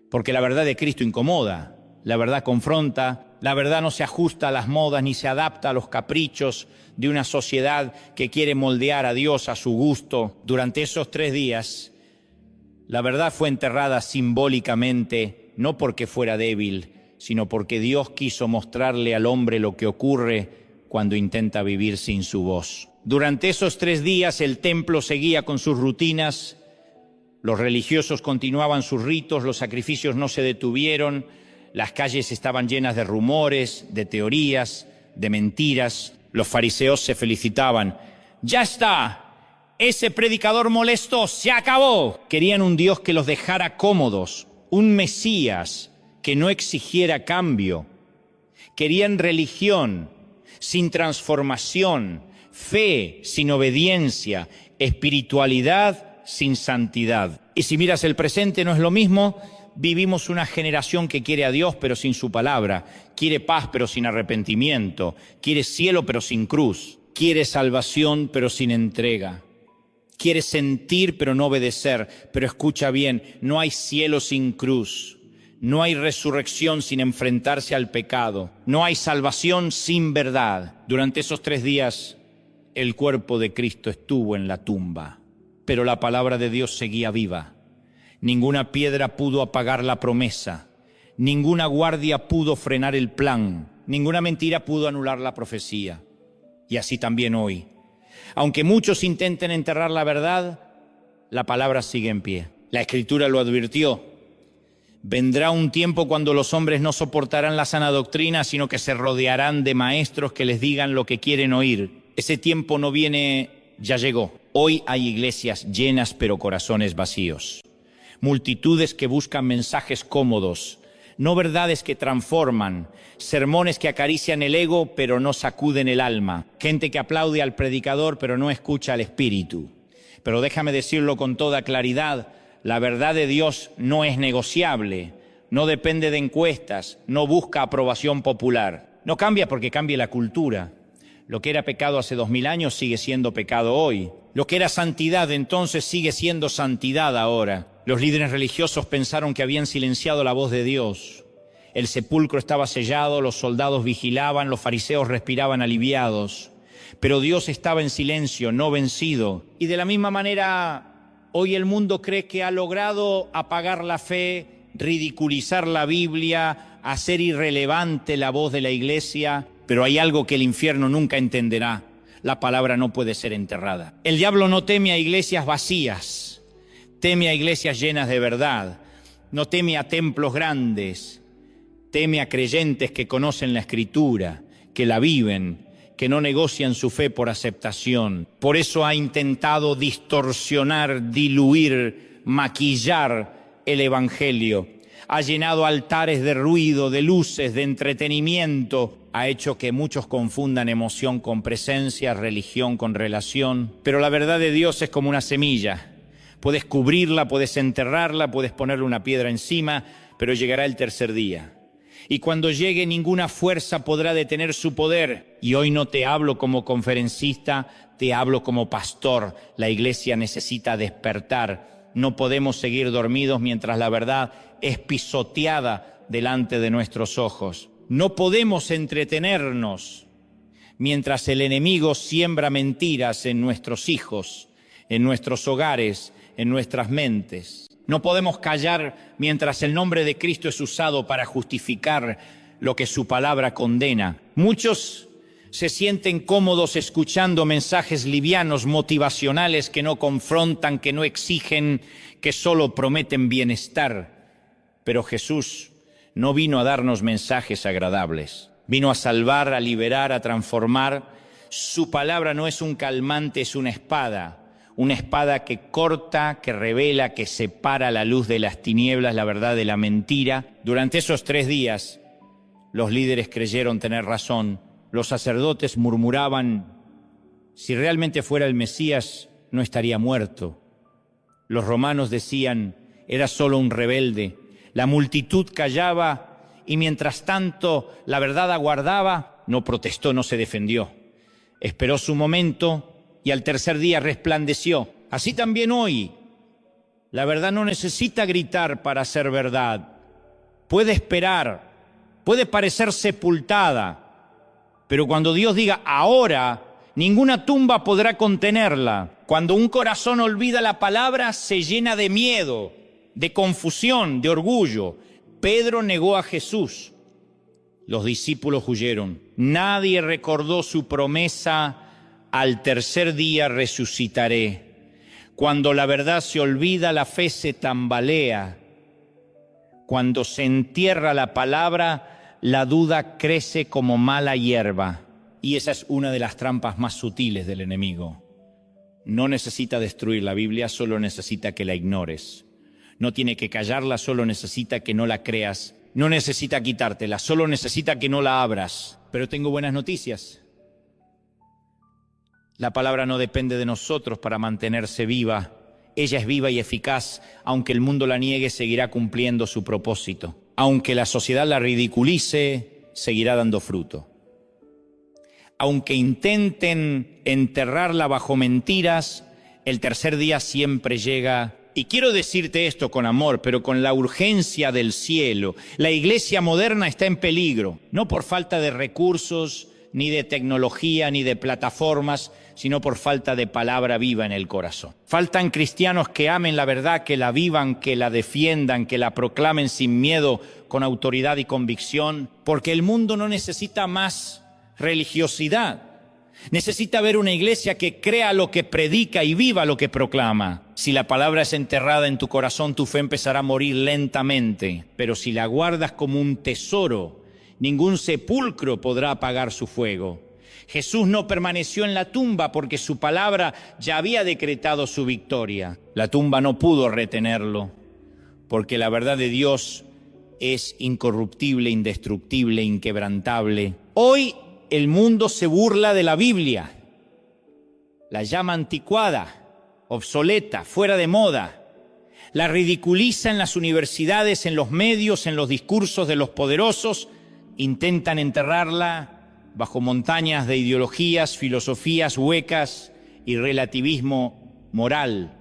Porque la verdad de Cristo incomoda, la verdad confronta, la verdad no se ajusta a las modas ni se adapta a los caprichos de una sociedad que quiere moldear a Dios a su gusto. Durante esos 3 días, la verdad fue enterrada simbólicamente, no porque fuera débil, sino porque Dios quiso mostrarle al hombre lo que ocurre cuando intenta vivir sin su voz. Durante esos 3 días el templo seguía con sus rutinas, los religiosos continuaban sus ritos, los sacrificios no se detuvieron, las calles estaban llenas de rumores, de teorías, de mentiras. Los fariseos se felicitaban. ¡Ya está! Ese predicador molesto se acabó. Querían un Dios que los dejara cómodos, un Mesías que no exigiera cambio, Querían religión sin transformación, fe sin obediencia, espiritualidad sin santidad. Y si miras el presente, no es lo mismo. Vivimos una generación que quiere a Dios pero sin su palabra, quiere paz pero sin arrepentimiento, quiere cielo pero sin cruz, quiere salvación pero sin entrega, quiere sentir pero no obedecer. Pero escucha bien, no hay cielo sin cruz, no hay resurrección sin enfrentarse al pecado, no hay salvación sin verdad. Durante esos 3 días el cuerpo de Cristo estuvo en la tumba, pero la palabra de Dios seguía viva. Ninguna piedra pudo apagar la promesa, ninguna guardia pudo frenar el plan, ninguna mentira pudo anular la profecía. Y así también hoy. Aunque muchos intenten enterrar la verdad, la palabra sigue en pie. La Escritura lo advirtió. Vendrá un tiempo cuando los hombres no soportarán la sana doctrina, sino que se rodearán de maestros que les digan lo que quieren oír. Ese tiempo no viene, ya llegó. Hoy hay iglesias llenas pero corazones vacíos. Multitudes que buscan mensajes cómodos, no verdades que transforman, sermones que acarician el ego pero no sacuden el alma, gente que aplaude al predicador pero no escucha al espíritu. Pero déjame decirlo con toda claridad, la verdad de Dios no es negociable, no depende de encuestas, no busca aprobación popular. No cambia porque cambie la cultura. Lo que era pecado hace 2000 años sigue siendo pecado hoy. Lo que era santidad entonces sigue siendo santidad ahora. Los líderes religiosos pensaron que habían silenciado la voz de Dios. El sepulcro estaba sellado, los soldados vigilaban, los fariseos respiraban aliviados. Pero Dios estaba en silencio, no vencido. Y de la misma manera, hoy el mundo cree que ha logrado apagar la fe, ridiculizar la Biblia, hacer irrelevante la voz de la iglesia. Pero hay algo que el infierno nunca entenderá. La palabra no puede ser enterrada. El diablo no teme a iglesias vacías, teme a iglesias llenas de verdad. No teme a templos grandes, teme a creyentes que conocen la Escritura, que la viven, que no negocian su fe por aceptación. Por eso ha intentado distorsionar, diluir, maquillar el Evangelio. Ha llenado altares de ruido, de luces, de entretenimiento. Ha hecho que muchos confundan emoción con presencia, religión con relación. Pero la verdad de Dios es como una semilla. Puedes cubrirla, puedes enterrarla, puedes ponerle una piedra encima, pero llegará el tercer día. Y cuando llegue, ninguna fuerza podrá detener su poder. Y hoy no te hablo como conferencista, te hablo como pastor. La iglesia necesita despertar. No podemos seguir dormidos mientras la verdad es pisoteada delante de nuestros ojos. No podemos entretenernos mientras el enemigo siembra mentiras en nuestros hijos, en nuestros hogares, en nuestras mentes. No podemos callar mientras el nombre de Cristo es usado para justificar lo que su palabra condena. Muchos se sienten cómodos escuchando mensajes livianos, motivacionales, que no confrontan, que no exigen, que solo prometen bienestar. Pero Jesús no vino a darnos mensajes agradables. Vino a salvar, a liberar, a transformar. Su palabra no es un calmante, es una espada que corta, que revela, que separa la luz de las tinieblas, la verdad de la mentira. Durante esos 3 días, los líderes creyeron tener razón. Los sacerdotes murmuraban, si realmente fuera el Mesías, no estaría muerto. Los romanos decían, era solo un rebelde. La multitud callaba y mientras tanto la verdad aguardaba, no protestó, no se defendió. Esperó su momento y al tercer día resplandeció. Así también hoy, la verdad no necesita gritar para ser verdad. Puede esperar, puede parecer sepultada, pero cuando Dios diga ahora, ninguna tumba podrá contenerla. Cuando un corazón olvida la palabra, se llena de miedo, de confusión, de orgullo. Pedro negó a Jesús. Los discípulos huyeron. Nadie recordó su promesa, al tercer día resucitaré. Cuando la verdad se olvida, la fe se tambalea. Cuando se entierra la palabra, la duda crece como mala hierba. Y esa es una de las trampas más sutiles del enemigo. No necesita destruir la Biblia, solo necesita que la ignores. No tiene que callarla, solo necesita que no la creas no necesita quitártela, solo necesita que no la abras. Pero tengo buenas noticias. La palabra no depende de nosotros para mantenerse viva. Ella es viva y eficaz. Aunque el mundo la niegue, seguirá cumpliendo su propósito. Aunque la sociedad la ridiculice, seguirá dando fruto. Aunque intenten enterrarla bajo mentiras, el tercer día siempre llega. Y quiero decirte esto con amor, pero con la urgencia del cielo. La iglesia moderna está en peligro, no por falta de recursos, ni de tecnología, ni de plataformas, sino por falta de palabra viva en el corazón. Faltan cristianos que amen la verdad, que la vivan, que la defiendan, que la proclamen sin miedo, con autoridad y convicción, porque el mundo no necesita más religiosidad. Necesita ver una iglesia que crea lo que predica y viva lo que proclama. Si la palabra es enterrada en tu corazón, tu fe empezará a morir lentamente. Pero si la guardas como un tesoro, ningún sepulcro podrá apagar su fuego. Jesús no permaneció en la tumba porque su palabra ya había decretado su victoria. La tumba no pudo retenerlo, porque la verdad de Dios es incorruptible, indestructible, inquebrantable. Hoy el mundo se burla de la Biblia, la llama anticuada, obsoleta, fuera de moda. La ridiculiza en las universidades, en los medios, en los discursos de los poderosos. Intentan enterrarla bajo montañas de ideologías, filosofías huecas y relativismo moral.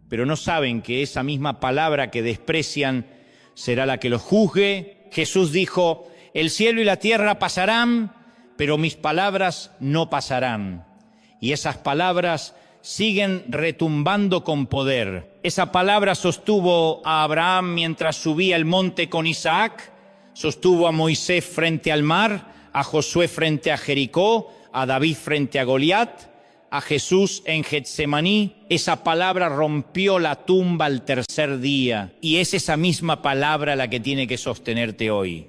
Pero no saben que esa misma palabra que desprecian será la que los juzgue. Jesús dijo: el cielo y la tierra pasarán, pero mis palabras no pasarán. Y esas palabras siguen retumbando con poder. Esa palabra sostuvo a Abraham mientras subía el monte con Isaac, sostuvo a Moisés frente al mar, a Josué frente a Jericó, a David frente a Goliat, a Jesús en Getsemaní. Esa palabra rompió la tumba al tercer día. Y es esa misma palabra la que tiene que sostenerte hoy.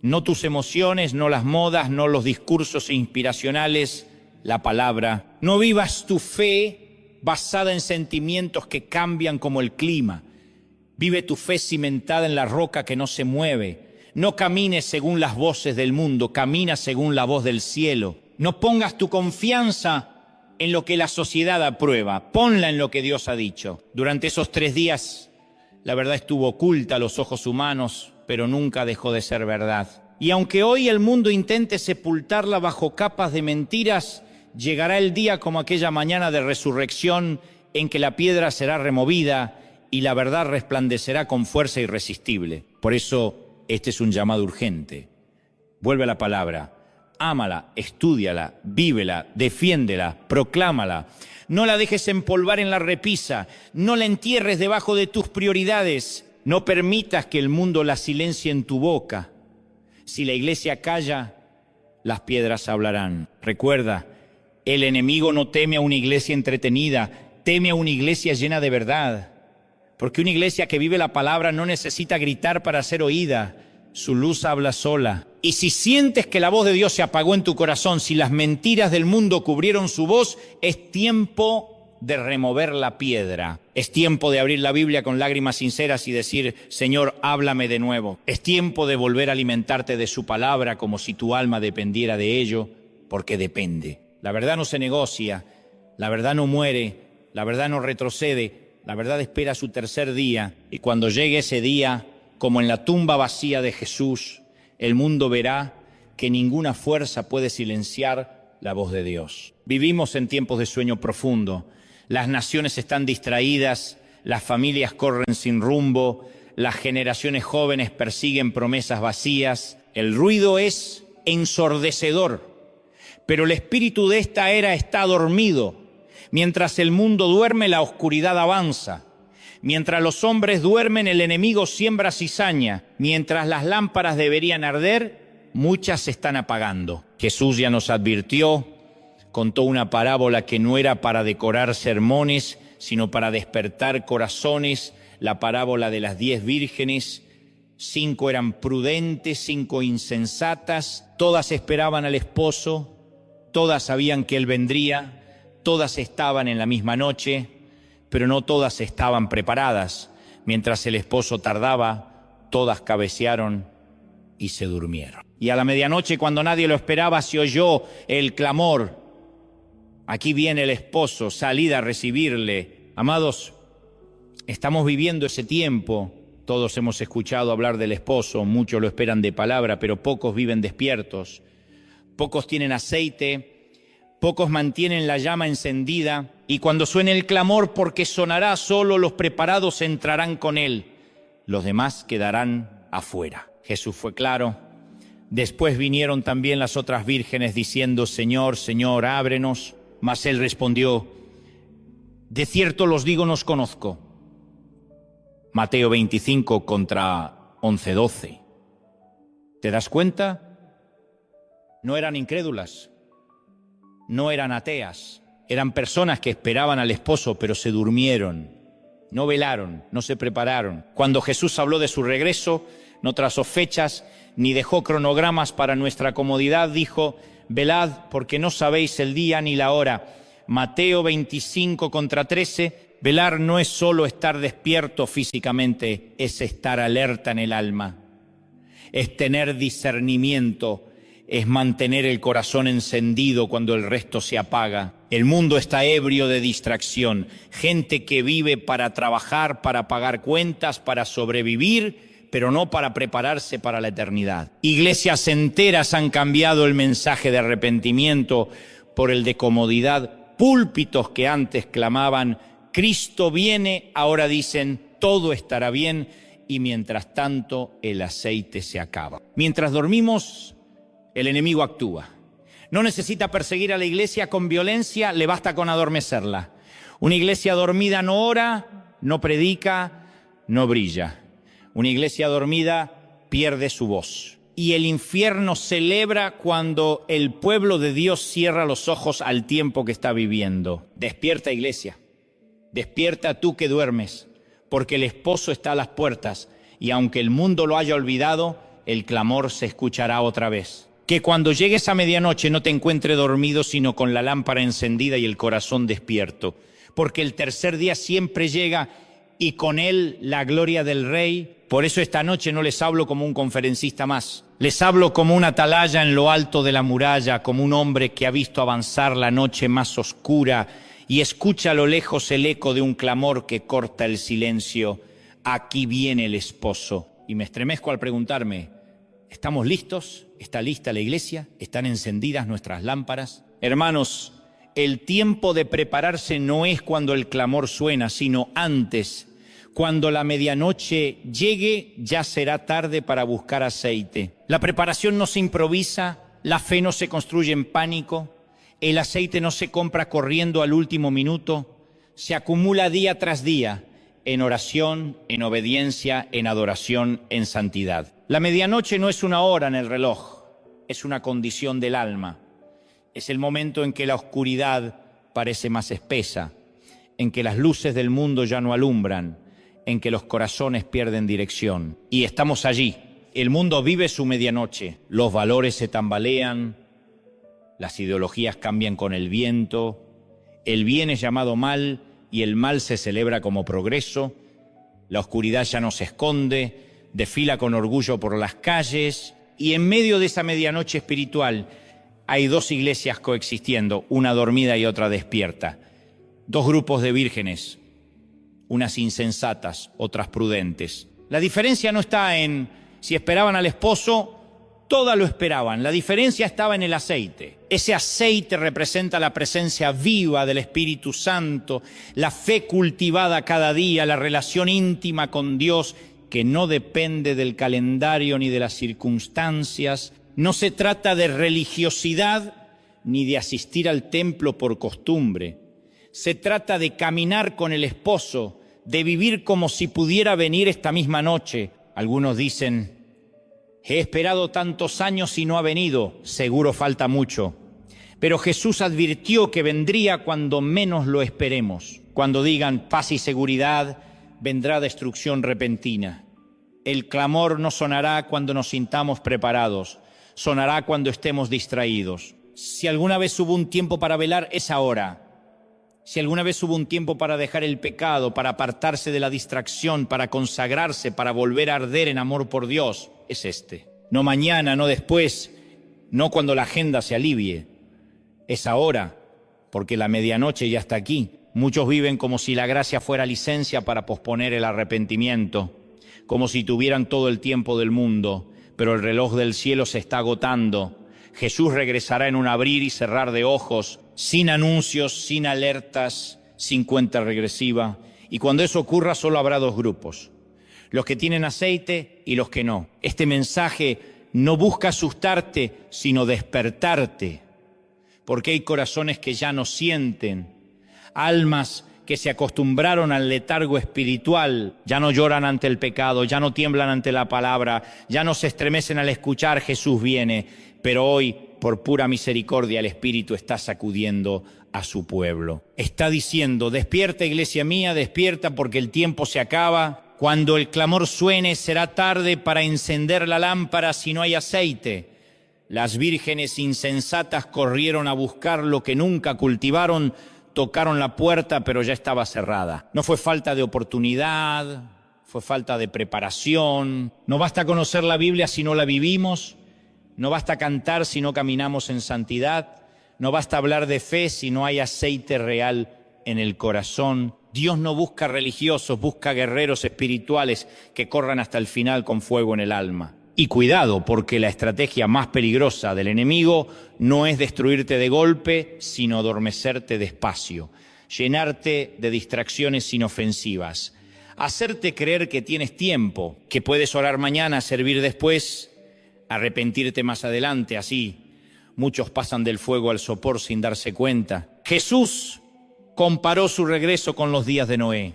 No tus emociones, no las modas, no los discursos inspiracionales, la palabra. No vivas tu fe basada en sentimientos que cambian como el clima. Vive tu fe cimentada en la roca que no se mueve. No camines según las voces del mundo, camina según la voz del cielo. No pongas tu confianza en lo que la sociedad aprueba, ponla en lo que Dios ha dicho. Durante esos 3 días, la verdad estuvo oculta a los ojos humanos, pero nunca dejó de ser verdad. Y aunque hoy el mundo intente sepultarla bajo capas de mentiras, llegará el día como aquella mañana de resurrección en que la piedra será removida y la verdad resplandecerá con fuerza irresistible. Por eso, este es un llamado urgente. Vuelve a la palabra, ámala, estúdiala, vívela, defiéndela, proclámala. No la dejes empolvar en la repisa, no la entierres debajo de tus prioridades. No permitas que el mundo la silencie en tu boca. Si la iglesia calla, las piedras hablarán. Recuerda, el enemigo no teme a una iglesia entretenida, teme a una iglesia llena de verdad. Porque una iglesia que vive la palabra no necesita gritar para ser oída. Su luz habla sola. Y si sientes que la voz de Dios se apagó en tu corazón, si las mentiras del mundo cubrieron su voz, es tiempo de remover la piedra. Es tiempo de abrir la Biblia con lágrimas sinceras y decir: Señor, háblame de nuevo. Es tiempo de volver a alimentarte de su palabra como si tu alma dependiera de ello, porque depende. La verdad no se negocia, la verdad no muere, la verdad no retrocede, la verdad espera su tercer día. Y cuando llegue ese día, como en la tumba vacía de Jesús, el mundo verá que ninguna fuerza puede silenciar la voz de Dios. Vivimos en tiempos de sueño profundo. Las naciones están distraídas, las familias corren sin rumbo, las generaciones jóvenes persiguen promesas vacías. El ruido es ensordecedor, pero el espíritu de esta era está dormido. Mientras el mundo duerme, la oscuridad avanza. Mientras los hombres duermen, el enemigo siembra cizaña. Mientras las lámparas deberían arder, muchas se están apagando. Jesús ya nos advirtió, contó una parábola que no era para decorar sermones, sino para despertar corazones, la parábola de las 10 vírgenes. 5 eran prudentes, 5 insensatas, todas esperaban al esposo, todas sabían que él vendría, todas estaban en la misma noche, pero no todas estaban preparadas. Mientras el esposo tardaba, todas cabecearon y se durmieron. Y a la medianoche, cuando nadie lo esperaba, se oyó el clamor: aquí viene el esposo, salid a recibirle. Amados, estamos viviendo ese tiempo. Todos hemos escuchado hablar del esposo, muchos lo esperan de palabra, pero pocos viven despiertos. Pocos tienen aceite, pocos mantienen la llama encendida, y cuando suene el clamor, porque sonará, solo los preparados entrarán con él. Los demás quedarán afuera. Jesús fue claro. Después vinieron también las otras vírgenes diciendo: Señor, Señor, ábrenos. Mas él respondió: de cierto los digo, no os conozco. Mateo 25 contra 11:12. ¿Te das cuenta? No eran incrédulas, no eran ateas, eran personas que esperaban al esposo, pero se durmieron, no velaron, no se prepararon. Cuando Jesús habló de su regreso, no trazó fechas, ni dejó cronogramas para nuestra comodidad. Dijo: velad, porque no sabéis el día ni la hora. Mateo 25 contra 13. Velar no es solo estar despierto físicamente, es estar alerta en el alma, es tener discernimiento, es mantener el corazón encendido cuando el resto se apaga. El mundo está ebrio de distracción, gente que vive para trabajar, para pagar cuentas, para sobrevivir, pero no para prepararse para la eternidad. Iglesias enteras han cambiado el mensaje de arrepentimiento por el de comodidad. Púlpitos que antes clamaban: Cristo viene, ahora dicen: todo estará bien, y mientras tanto el aceite se acaba. Mientras dormimos, el enemigo actúa. No necesita perseguir a la iglesia con violencia, le basta con adormecerla. Una iglesia dormida no ora, no predica, no brilla. Una iglesia dormida pierde su voz. Y el infierno celebra cuando el pueblo de Dios cierra los ojos al tiempo que está viviendo. Despierta, iglesia. Despierta tú que duermes, porque el esposo está a las puertas, y aunque el mundo lo haya olvidado, el clamor se escuchará otra vez. Que cuando llegues a medianoche no te encuentre dormido, sino con la lámpara encendida y el corazón despierto, porque el tercer día siempre llega, y con él la gloria del Rey. Por eso esta noche no les hablo como un conferencista más, les hablo como una atalaya en lo alto de la muralla, como un hombre que ha visto avanzar la noche más oscura y escucha a lo lejos el eco de un clamor que corta el silencio: aquí viene el esposo. Y me estremezco al preguntarme: ¿estamos listos? ¿Está lista la iglesia? ¿Están encendidas nuestras lámparas? Hermanos, el tiempo de prepararse no es cuando el clamor suena, sino antes. Cuando la medianoche llegue, ya será tarde para buscar aceite. La preparación no se improvisa, la fe no se construye en pánico. El aceite no se compra corriendo al último minuto, se acumula día tras día, en oración, en obediencia, en adoración, en santidad. La medianoche no es una hora en el reloj, es una condición del alma. Es el momento en que la oscuridad parece más espesa, en que las luces del mundo ya no alumbran, en que los corazones pierden dirección. Y estamos allí. El mundo vive su medianoche, los valores se tambalean, las ideologías cambian con el viento, el bien es llamado mal y el mal se celebra como progreso, la oscuridad ya no se esconde, desfila con orgullo por las calles, y en medio de esa medianoche espiritual hay dos iglesias coexistiendo, una dormida y otra despierta, dos grupos de vírgenes, unas insensatas, otras prudentes. La diferencia no está en si esperaban al esposo. Todas lo esperaban, la diferencia estaba en el aceite. Ese aceite representa la presencia viva del Espíritu Santo, la fe cultivada cada día, la relación íntima con Dios que no depende del calendario ni de las circunstancias. No se trata de religiosidad ni de asistir al templo por costumbre. Se trata de caminar con el esposo, de vivir como si pudiera venir esta misma noche. Algunos dicen: he esperado tantos años y no ha venido, seguro falta mucho. Pero Jesús advirtió que vendría cuando menos lo esperemos. Cuando digan paz y seguridad, vendrá destrucción repentina. El clamor no sonará cuando nos sintamos preparados, sonará cuando estemos distraídos. Si alguna vez hubo un tiempo para velar, es ahora. Si alguna vez hubo un tiempo para dejar el pecado, para apartarse de la distracción, para consagrarse, para volver a arder en amor por Dios, es este. No mañana, no después, no cuando la agenda se alivie. Es ahora, porque la medianoche ya está aquí. Muchos viven como si la gracia fuera licencia para posponer el arrepentimiento, como si tuvieran todo el tiempo del mundo, pero el reloj del cielo se está agotando. Jesús regresará en un abrir y cerrar de ojos, sin anuncios, sin alertas, sin cuenta regresiva. Y cuando eso ocurra, solo habrá dos grupos: los que tienen aceite y los que no. Este mensaje no busca asustarte, sino despertarte, porque hay corazones que ya no sienten, almas que se acostumbraron al letargo espiritual, ya no lloran ante el pecado, ya no tiemblan ante la palabra, ya no se estremecen al escuchar Jesús viene, pero hoy, por pura misericordia, el Espíritu está sacudiendo a su pueblo. Está diciendo: despierta, iglesia mía, despierta, porque el tiempo se acaba. Cuando el clamor suene, será tarde para encender la lámpara si no hay aceite. Las vírgenes insensatas corrieron a buscar lo que nunca cultivaron, tocaron la puerta, pero ya estaba cerrada. No fue falta de oportunidad, fue falta de preparación. No basta conocer la Biblia si no la vivimos. No basta cantar si no caminamos en santidad. No basta hablar de fe si no hay aceite real en el corazón. Dios no busca religiosos, busca guerreros espirituales que corran hasta el final con fuego en el alma. Y cuidado, porque la estrategia más peligrosa del enemigo no es destruirte de golpe, sino adormecerte despacio, llenarte de distracciones inofensivas, hacerte creer que tienes tiempo, que puedes orar mañana, servir después, arrepentirte más adelante. Así muchos pasan del fuego al sopor sin darse cuenta. Jesús comparó su regreso con los días de Noé.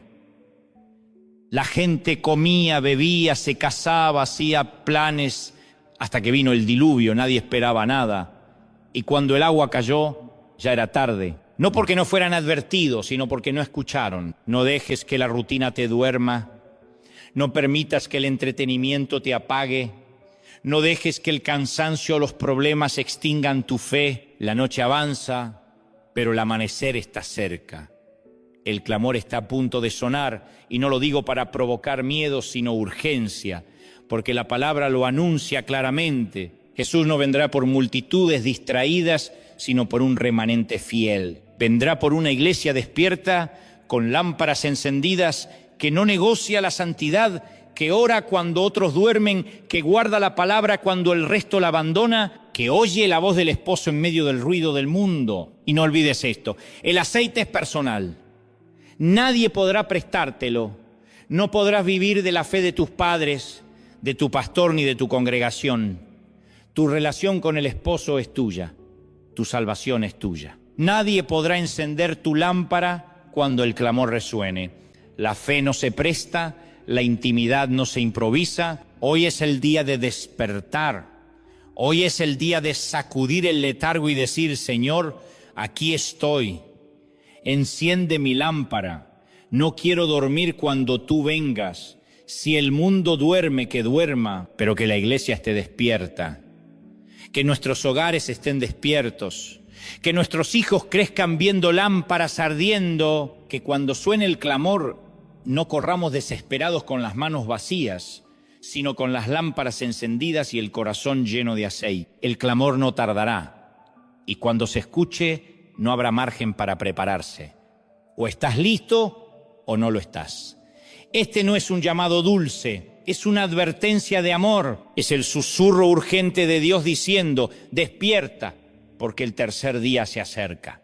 La gente comía, bebía, se casaba, hacía planes, hasta que vino el diluvio, nadie esperaba nada. Y cuando el agua cayó, ya era tarde. No porque no fueran advertidos, sino porque no escucharon. No dejes que la rutina te duerma. No permitas que el entretenimiento te apague. No dejes que el cansancio o los problemas extingan tu fe. La noche avanza, pero el amanecer está cerca. El clamor está a punto de sonar, y no lo digo para provocar miedo, sino urgencia, porque la palabra lo anuncia claramente. Jesús no vendrá por multitudes distraídas, sino por un remanente fiel. Vendrá por una iglesia despierta, con lámparas encendidas, que no negocia la santidad, que ora cuando otros duermen, que guarda la palabra cuando el resto la abandona, que oye la voz del esposo en medio del ruido del mundo. Y no olvides esto: el aceite es personal. Nadie podrá prestártelo. No podrás vivir de la fe de tus padres, de tu pastor ni de tu congregación. Tu relación con el esposo es tuya. Tu salvación es tuya. Nadie podrá encender tu lámpara cuando el clamor resuene. La fe no se presta, la intimidad no se improvisa. Hoy es el día de despertar. Hoy es el día de sacudir el letargo y decir: Señor, aquí estoy. Enciende mi lámpara. No quiero dormir cuando tú vengas. Si el mundo duerme, que duerma, pero que la iglesia esté despierta. Que nuestros hogares estén despiertos. Que nuestros hijos crezcan viendo lámparas ardiendo. Que cuando suene el clamor no corramos desesperados con las manos vacías, sino con las lámparas encendidas y el corazón lleno de aceite. El clamor no tardará, y cuando se escuche no habrá margen para prepararse. O estás listo o no lo estás. Este no es un llamado dulce, es una advertencia de amor. Es el susurro urgente de Dios diciendo: despierta, porque el tercer día se acerca.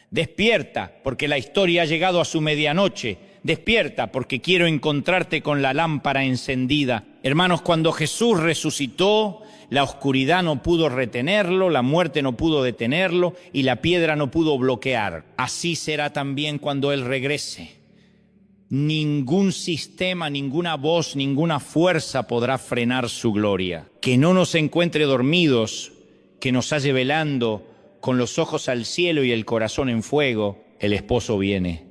Despierta, porque la historia ha llegado a su medianoche. Despierta, porque quiero encontrarte con la lámpara encendida. Hermanos, cuando Jesús resucitó, la oscuridad no pudo retenerlo, la muerte no pudo detenerlo y la piedra no pudo bloquear. Así será también cuando Él regrese. Ningún sistema, ninguna voz, ninguna fuerza podrá frenar su gloria. Que no nos encuentre dormidos, que nos halle velando con los ojos al cielo y el corazón en fuego. El esposo viene,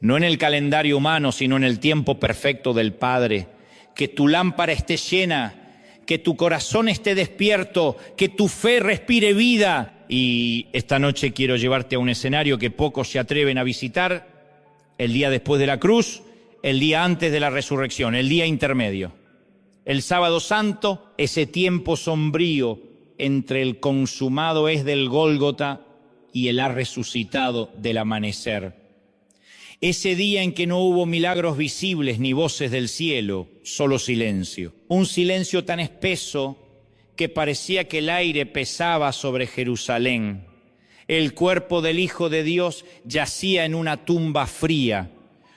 no en el calendario humano, sino en el tiempo perfecto del Padre. Que tu lámpara esté llena, que tu corazón esté despierto, que tu fe respire vida. Y esta noche quiero llevarte a un escenario que pocos se atreven a visitar, el día después de la cruz, el día antes de la resurrección, el día intermedio. El sábado santo, ese tiempo sombrío entre el consumado es del Gólgota y el ha resucitado del amanecer. Ese día en que no hubo milagros visibles ni voces del cielo, solo silencio. Un silencio tan espeso que parecía que el aire pesaba sobre Jerusalén. El cuerpo del Hijo de Dios yacía en una tumba fría.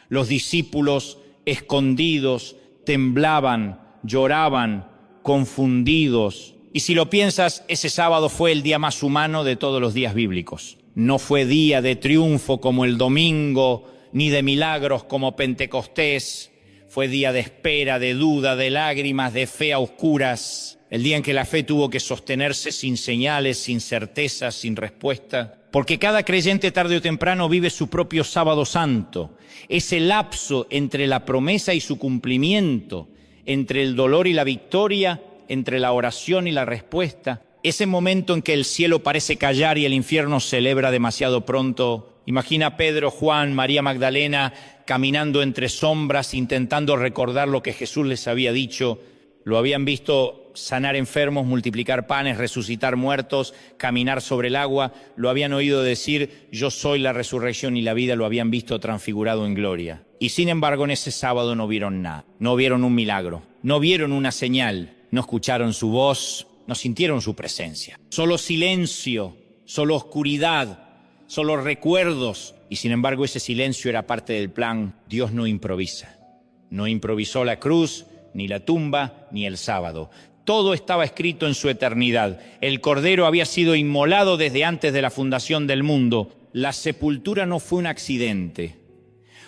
Los discípulos, escondidos, temblaban, lloraban, confundidos. Y si lo piensas, ese sábado fue el día más humano de todos los días bíblicos. No fue día de triunfo como el domingo, ni de milagros como Pentecostés. Fue día de espera, de duda, de lágrimas, de fe a oscuras. El día en que la fe tuvo que sostenerse sin señales, sin certezas, sin respuesta. Porque cada creyente tarde o temprano vive su propio sábado santo. Ese lapso entre la promesa y su cumplimiento, entre el dolor y la victoria, entre la oración y la respuesta. Ese momento en que el cielo parece callar y el infierno celebra demasiado pronto. Imagina a Pedro, Juan, María Magdalena caminando entre sombras, intentando recordar lo que Jesús les había dicho. Lo habían visto sanar enfermos, multiplicar panes, resucitar muertos, caminar sobre el agua. Lo habían oído decir, yo soy la resurrección y la vida. Lo habían visto transfigurado en gloria. Y sin embargo, en ese sábado no vieron nada. No vieron un milagro. No vieron una señal. No escucharon su voz. No sintieron su presencia. Solo silencio, solo oscuridad. Solo recuerdos, y sin embargo ese silencio era parte del plan. Dios no improvisa. No improvisó la cruz, ni la tumba, ni el sábado. Todo estaba escrito en su eternidad. El Cordero había sido inmolado desde antes de la fundación del mundo. La sepultura no fue un accidente.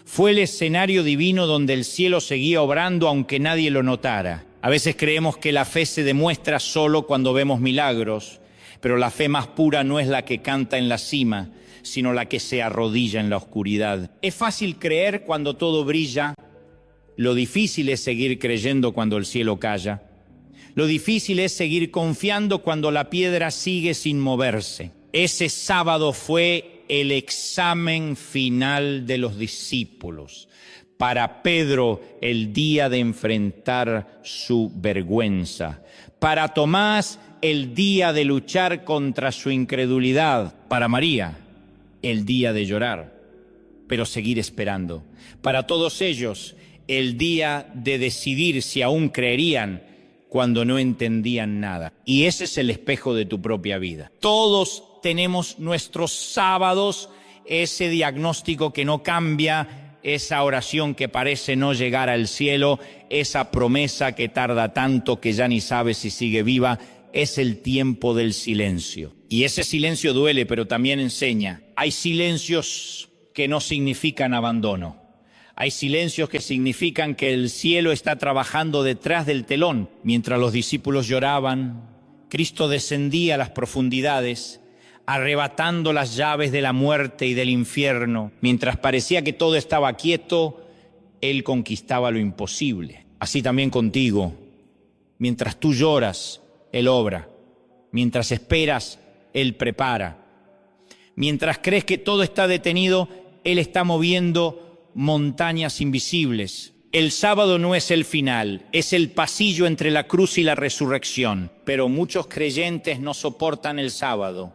Fue el escenario divino donde el cielo seguía obrando aunque nadie lo notara. A veces creemos que la fe se demuestra solo cuando vemos milagros, pero la fe más pura no es la que canta en la cima, sino la que se arrodilla en la oscuridad. Es fácil creer cuando todo brilla. Lo difícil es seguir creyendo cuando el cielo calla. Lo difícil es seguir confiando cuando la piedra sigue sin moverse. Ese sábado fue el examen final de los discípulos. Para Pedro, el día de enfrentar su vergüenza. Para Tomás, el día de luchar contra su incredulidad. Para María, el día de llorar, pero seguir esperando. Para todos ellos, el día de decidir si aún creerían cuando no entendían nada. Y ese es el espejo de tu propia vida. Todos tenemos nuestros sábados, ese diagnóstico que no cambia, esa oración que parece no llegar al cielo, esa promesa que tarda tanto que ya ni sabes si sigue viva. Es el tiempo del silencio. Y ese silencio duele, pero también enseña. Hay silencios que no significan abandono. Hay silencios que significan que el cielo está trabajando detrás del telón. Mientras los discípulos lloraban, Cristo descendía a las profundidades, arrebatando las llaves de la muerte y del infierno. Mientras parecía que todo estaba quieto, Él conquistaba lo imposible. Así también contigo. Mientras tú lloras, Él obra. Mientras esperas, Él prepara. Mientras crees que todo está detenido, Él está moviendo montañas invisibles. El sábado no es el final, es el pasillo entre la cruz y la resurrección. Pero muchos creyentes no soportan el sábado.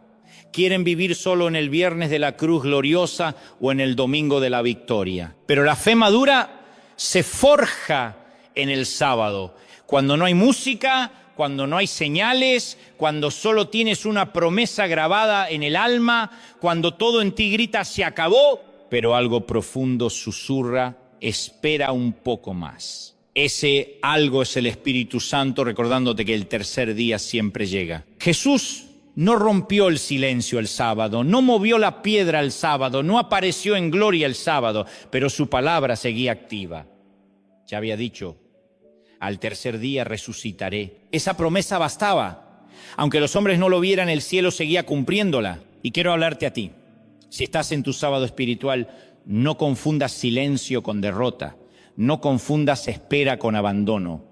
Quieren vivir solo en el viernes de la cruz gloriosa o en el domingo de la victoria. Pero la fe madura se forja en el sábado, cuando no hay música, cuando no hay señales, cuando solo tienes una promesa grabada en el alma, cuando todo en ti grita se acabó, pero algo profundo susurra, espera un poco más. Ese algo es el Espíritu Santo, recordándote que el tercer día siempre llega. Jesús no rompió el silencio el sábado, no movió la piedra el sábado, no apareció en gloria el sábado, pero su palabra seguía activa. Ya había dicho, al tercer día resucitaré. Esa promesa bastaba. Aunque los hombres no lo vieran, el cielo seguía cumpliéndola. Y quiero hablarte a ti. Si estás en tu sábado espiritual, no confundas silencio con derrota. No confundas espera con abandono.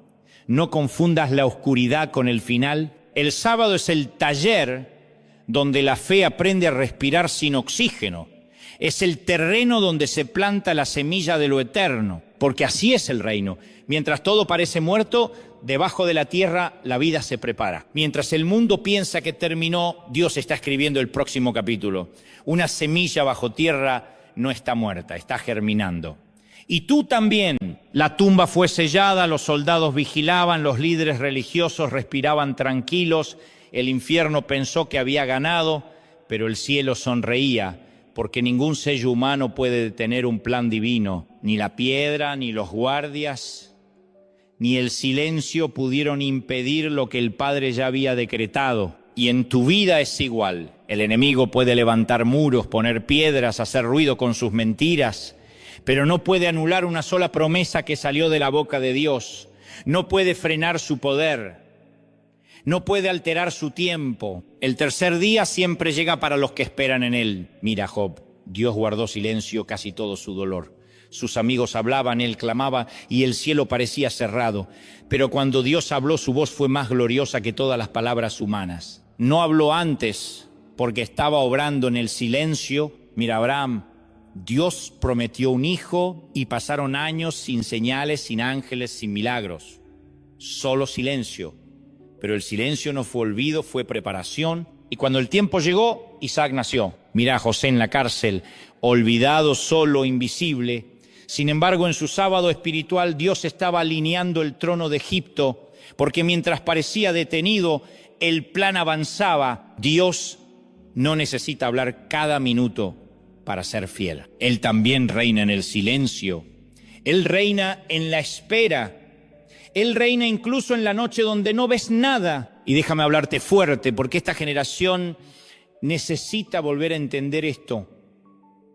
No confundas la oscuridad con el final. El sábado es el taller donde la fe aprende a respirar sin oxígeno. Es el terreno donde se planta la semilla de lo eterno, porque así es el reino. Mientras todo parece muerto, debajo de la tierra la vida se prepara. Mientras el mundo piensa que terminó, Dios está escribiendo el próximo capítulo. Una semilla bajo tierra no está muerta, está germinando. Y tú también. La tumba fue sellada, los soldados vigilaban, los líderes religiosos respiraban tranquilos, el infierno pensó que había ganado, pero el cielo sonreía, porque ningún sello humano puede detener un plan divino. Ni la piedra, ni los guardias, ni el silencio pudieron impedir lo que el Padre ya había decretado. Y en tu vida es igual. El enemigo puede levantar muros, poner piedras, hacer ruido con sus mentiras, pero no puede anular una sola promesa que salió de la boca de Dios. No puede frenar su poder. No puede alterar su tiempo. El tercer día siempre llega para los que esperan en él. Mira, Job, Dios guardó silencio casi todo su dolor. Sus amigos hablaban, él clamaba y el cielo parecía cerrado. Pero cuando Dios habló, su voz fue más gloriosa que todas las palabras humanas. No habló antes porque estaba obrando en el silencio. Mira, Abraham, Dios prometió un hijo y pasaron años sin señales, sin ángeles, sin milagros. Solo silencio. Pero el silencio no fue olvido, fue preparación. Y cuando el tiempo llegó, Isaac nació. Mira a José en la cárcel, olvidado, solo, invisible. Sin embargo, en su sábado espiritual, Dios estaba alineando el trono de Egipto, porque mientras parecía detenido, el plan avanzaba. Dios no necesita hablar cada minuto para ser fiel. Él también reina en el silencio. Él reina en la espera. Él reina incluso en la noche donde no ves nada. Y déjame hablarte fuerte, porque esta generación necesita volver a entender esto.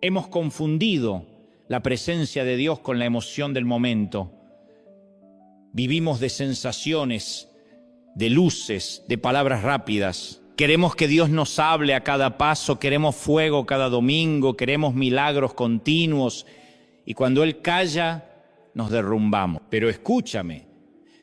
Hemos confundido la presencia de Dios con la emoción del momento. Vivimos de sensaciones, de luces, de palabras rápidas. Queremos que Dios nos hable a cada paso, queremos fuego cada domingo, queremos milagros continuos. Y cuando Él calla, nos derrumbamos. Pero escúchame.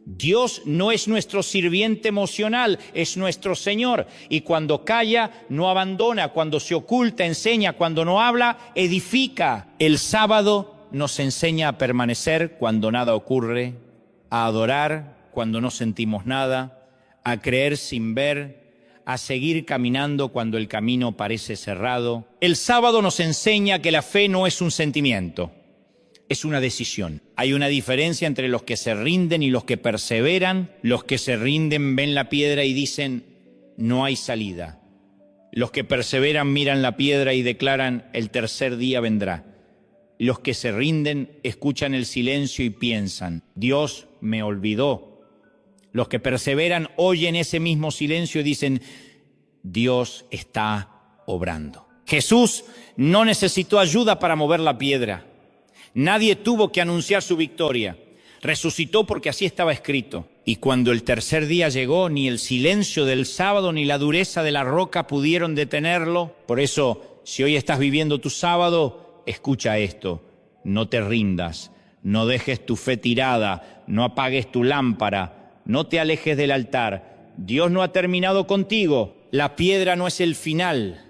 Dios no es nuestro sirviente emocional, es nuestro Señor. Y cuando calla, no abandona. Cuando se oculta, enseña. Cuando no habla, edifica. El sábado nos enseña a permanecer cuando nada ocurre, a adorar cuando no sentimos nada, a creer sin ver, a seguir caminando cuando el camino parece cerrado. El sábado nos enseña que la fe no es un sentimiento. Es una decisión. Hay una diferencia entre los que se rinden y los que perseveran. Los que se rinden ven la piedra y dicen, no hay salida. Los que perseveran miran la piedra y declaran, el tercer día vendrá. Los que se rinden escuchan el silencio y piensan, Dios me olvidó. Los que perseveran oyen ese mismo silencio y dicen, Dios está obrando. Jesús no necesitó ayuda para mover la piedra. Nadie tuvo que anunciar su victoria. Resucitó porque así estaba escrito. Y cuando el tercer día llegó, ni el silencio del sábado ni la dureza de la roca pudieron detenerlo. Por eso, si hoy estás viviendo tu sábado, escucha esto. No te rindas, no dejes tu fe tirada, no apagues tu lámpara, no te alejes del altar. Dios no ha terminado contigo. La piedra no es el final.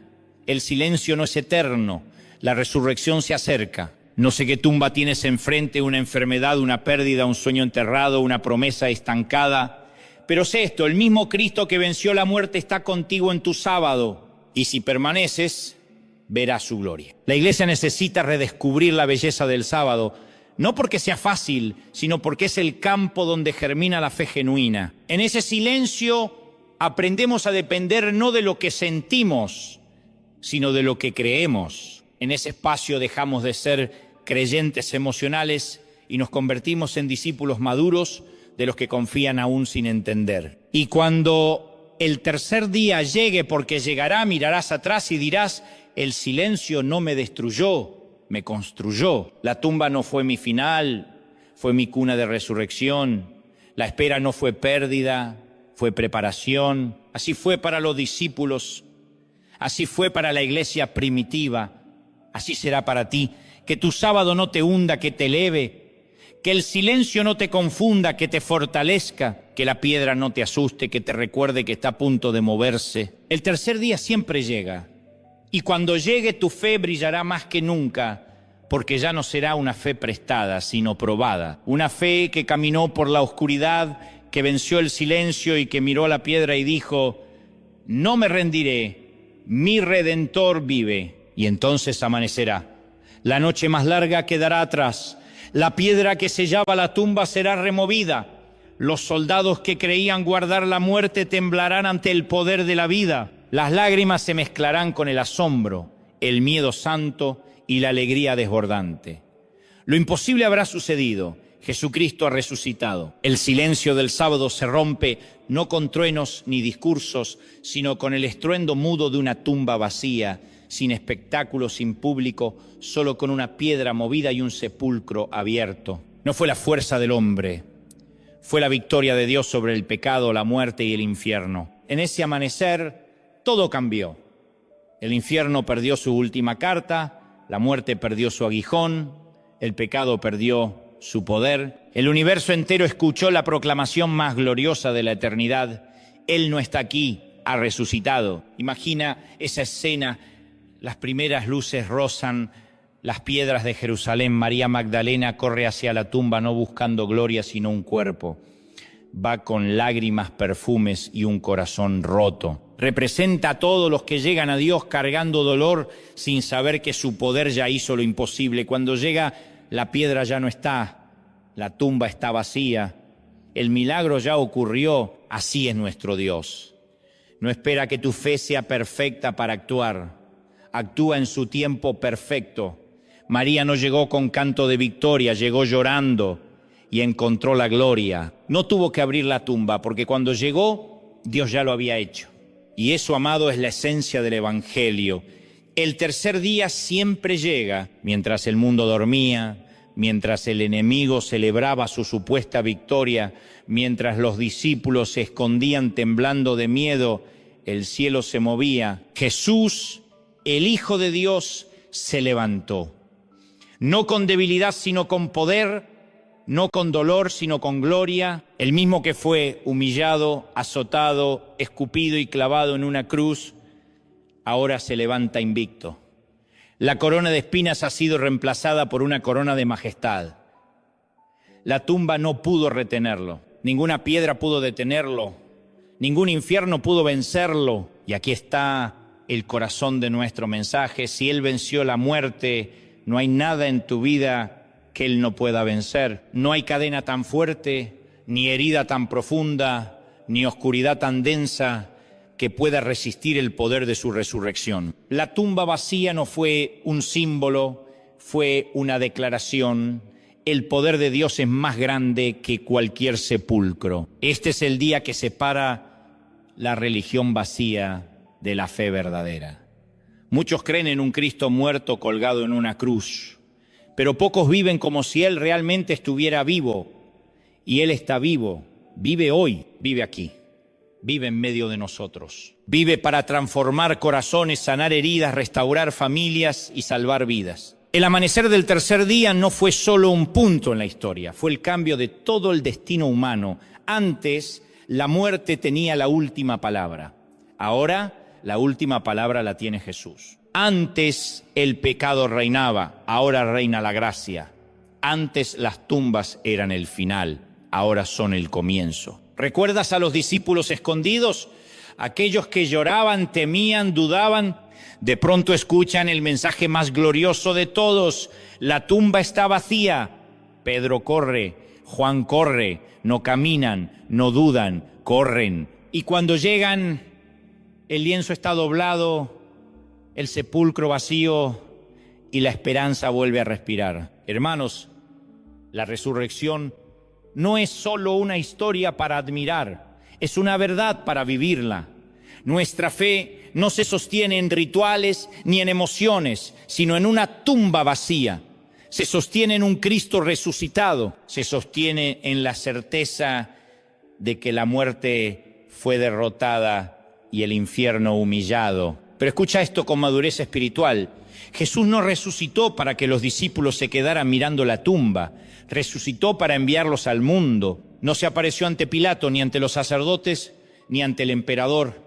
El silencio no es eterno. La resurrección se acerca. No sé qué tumba tienes enfrente, una enfermedad, una pérdida, un sueño enterrado, una promesa estancada. Pero sé esto, el mismo Cristo que venció la muerte está contigo en tu sábado. Y si permaneces, verás su gloria. La iglesia necesita redescubrir la belleza del sábado, no porque sea fácil, sino porque es el campo donde germina la fe genuina. En ese silencio aprendemos a depender no de lo que sentimos, sino de lo que creemos. En ese espacio dejamos de ser creyentes emocionales y nos convertimos en discípulos maduros de los que confían aún sin entender. Y cuando el tercer día llegue, porque llegará, mirarás atrás y dirás, el silencio no me destruyó, me construyó. La tumba no fue mi final, fue mi cuna de resurrección. La espera no fue pérdida, fue preparación. Así fue para los discípulos, así fue para la iglesia primitiva. Así será para ti, que tu sábado no te hunda, que te eleve, Que el silencio no te confunda, que te fortalezca, que la piedra no te asuste, que te recuerde que está a punto de moverse. El tercer día siempre llega, y cuando llegue tu fe brillará más que nunca, porque ya no será una fe prestada, sino probada. Una fe que caminó por la oscuridad, que venció el silencio y que miró a la piedra y dijo: no me rendiré, mi Redentor vive. Y entonces amanecerá. La noche más larga quedará atrás. La piedra que sellaba la tumba será removida. Los soldados que creían guardar la muerte temblarán ante el poder de la vida. Las lágrimas se mezclarán con el asombro, el miedo santo y la alegría desbordante. Lo imposible habrá sucedido. Jesucristo ha resucitado. El silencio del sábado se rompe no con truenos ni discursos, sino con el estruendo mudo de una tumba vacía, sin espectáculo, sin público, solo con una piedra movida y un sepulcro abierto. No fue la fuerza del hombre, fue la victoria de Dios sobre el pecado, la muerte y el infierno. En ese amanecer todo cambió. El infierno perdió su última carta, la muerte perdió su aguijón, el pecado perdió su poder. El universo entero escuchó la proclamación más gloriosa de la eternidad: Él no está aquí, ha resucitado. Imagina esa escena. Las primeras luces rozan las piedras de Jerusalén. María Magdalena corre hacia la tumba no buscando gloria sino un cuerpo. Va con lágrimas, perfumes y un corazón roto. Representa a todos los que llegan a Dios cargando dolor sin saber que su poder ya hizo lo imposible. Cuando llega, la piedra ya no está, la tumba está vacía. El milagro ya ocurrió. Así es nuestro Dios. No espera que tu fe sea perfecta para actuar. Actúa en su tiempo perfecto. María no llegó con canto de victoria, llegó llorando y encontró la gloria. No tuvo que abrir la tumba, porque cuando llegó, Dios ya lo había hecho. Y eso, amado, es la esencia del Evangelio. El tercer día siempre llega, mientras el mundo dormía, mientras el enemigo celebraba su supuesta victoria, mientras los discípulos se escondían temblando de miedo, el cielo se movía. Jesús, el Hijo de Dios, se levantó, no con debilidad sino con poder, no con dolor sino con gloria. El mismo que fue humillado, azotado, escupido y clavado en una cruz, ahora se levanta invicto. La corona de espinas ha sido reemplazada por una corona de majestad. La tumba no pudo retenerlo, ninguna piedra pudo detenerlo, ningún infierno pudo vencerlo. Y aquí está el corazón de nuestro mensaje: si Él venció la muerte, no hay nada en tu vida que Él no pueda vencer. No hay cadena tan fuerte, ni herida tan profunda, ni oscuridad tan densa que pueda resistir el poder de su resurrección. La tumba vacía no fue un símbolo, fue una declaración. El poder de Dios es más grande que cualquier sepulcro. Este es el día que separa la religión vacía de la fe verdadera. Muchos creen en un Cristo muerto colgado en una cruz, pero pocos viven como si Él realmente estuviera vivo. Y Él está vivo, vive hoy, vive aquí, vive en medio de nosotros. Vive para transformar corazones, sanar heridas, restaurar familias y salvar vidas. El amanecer del tercer día no fue solo un punto en la historia, fue el cambio de todo el destino humano. Antes, la muerte tenía la última palabra. Ahora, la última palabra la tiene Jesús. Antes el pecado reinaba, ahora reina la gracia. Antes las tumbas eran el final, ahora son el comienzo. ¿Recuerdas a los discípulos escondidos? Aquellos que lloraban, temían, dudaban. De pronto escuchan el mensaje más glorioso de todos: la tumba está vacía. Pedro corre, Juan corre, no caminan, no dudan, corren. Y cuando llegan, el lienzo está doblado, el sepulcro vacío y la esperanza vuelve a respirar. Hermanos, la resurrección no es solo una historia para admirar, es una verdad para vivirla. Nuestra fe no se sostiene en rituales ni en emociones, sino en una tumba vacía. Se sostiene en un Cristo resucitado, se sostiene en la certeza de que la muerte fue derrotada y el infierno humillado. Pero escucha esto con madurez espiritual. Jesús no resucitó para que los discípulos se quedaran mirando la tumba. Resucitó para enviarlos al mundo. No se apareció ante Pilato, ni ante los sacerdotes, ni ante el emperador.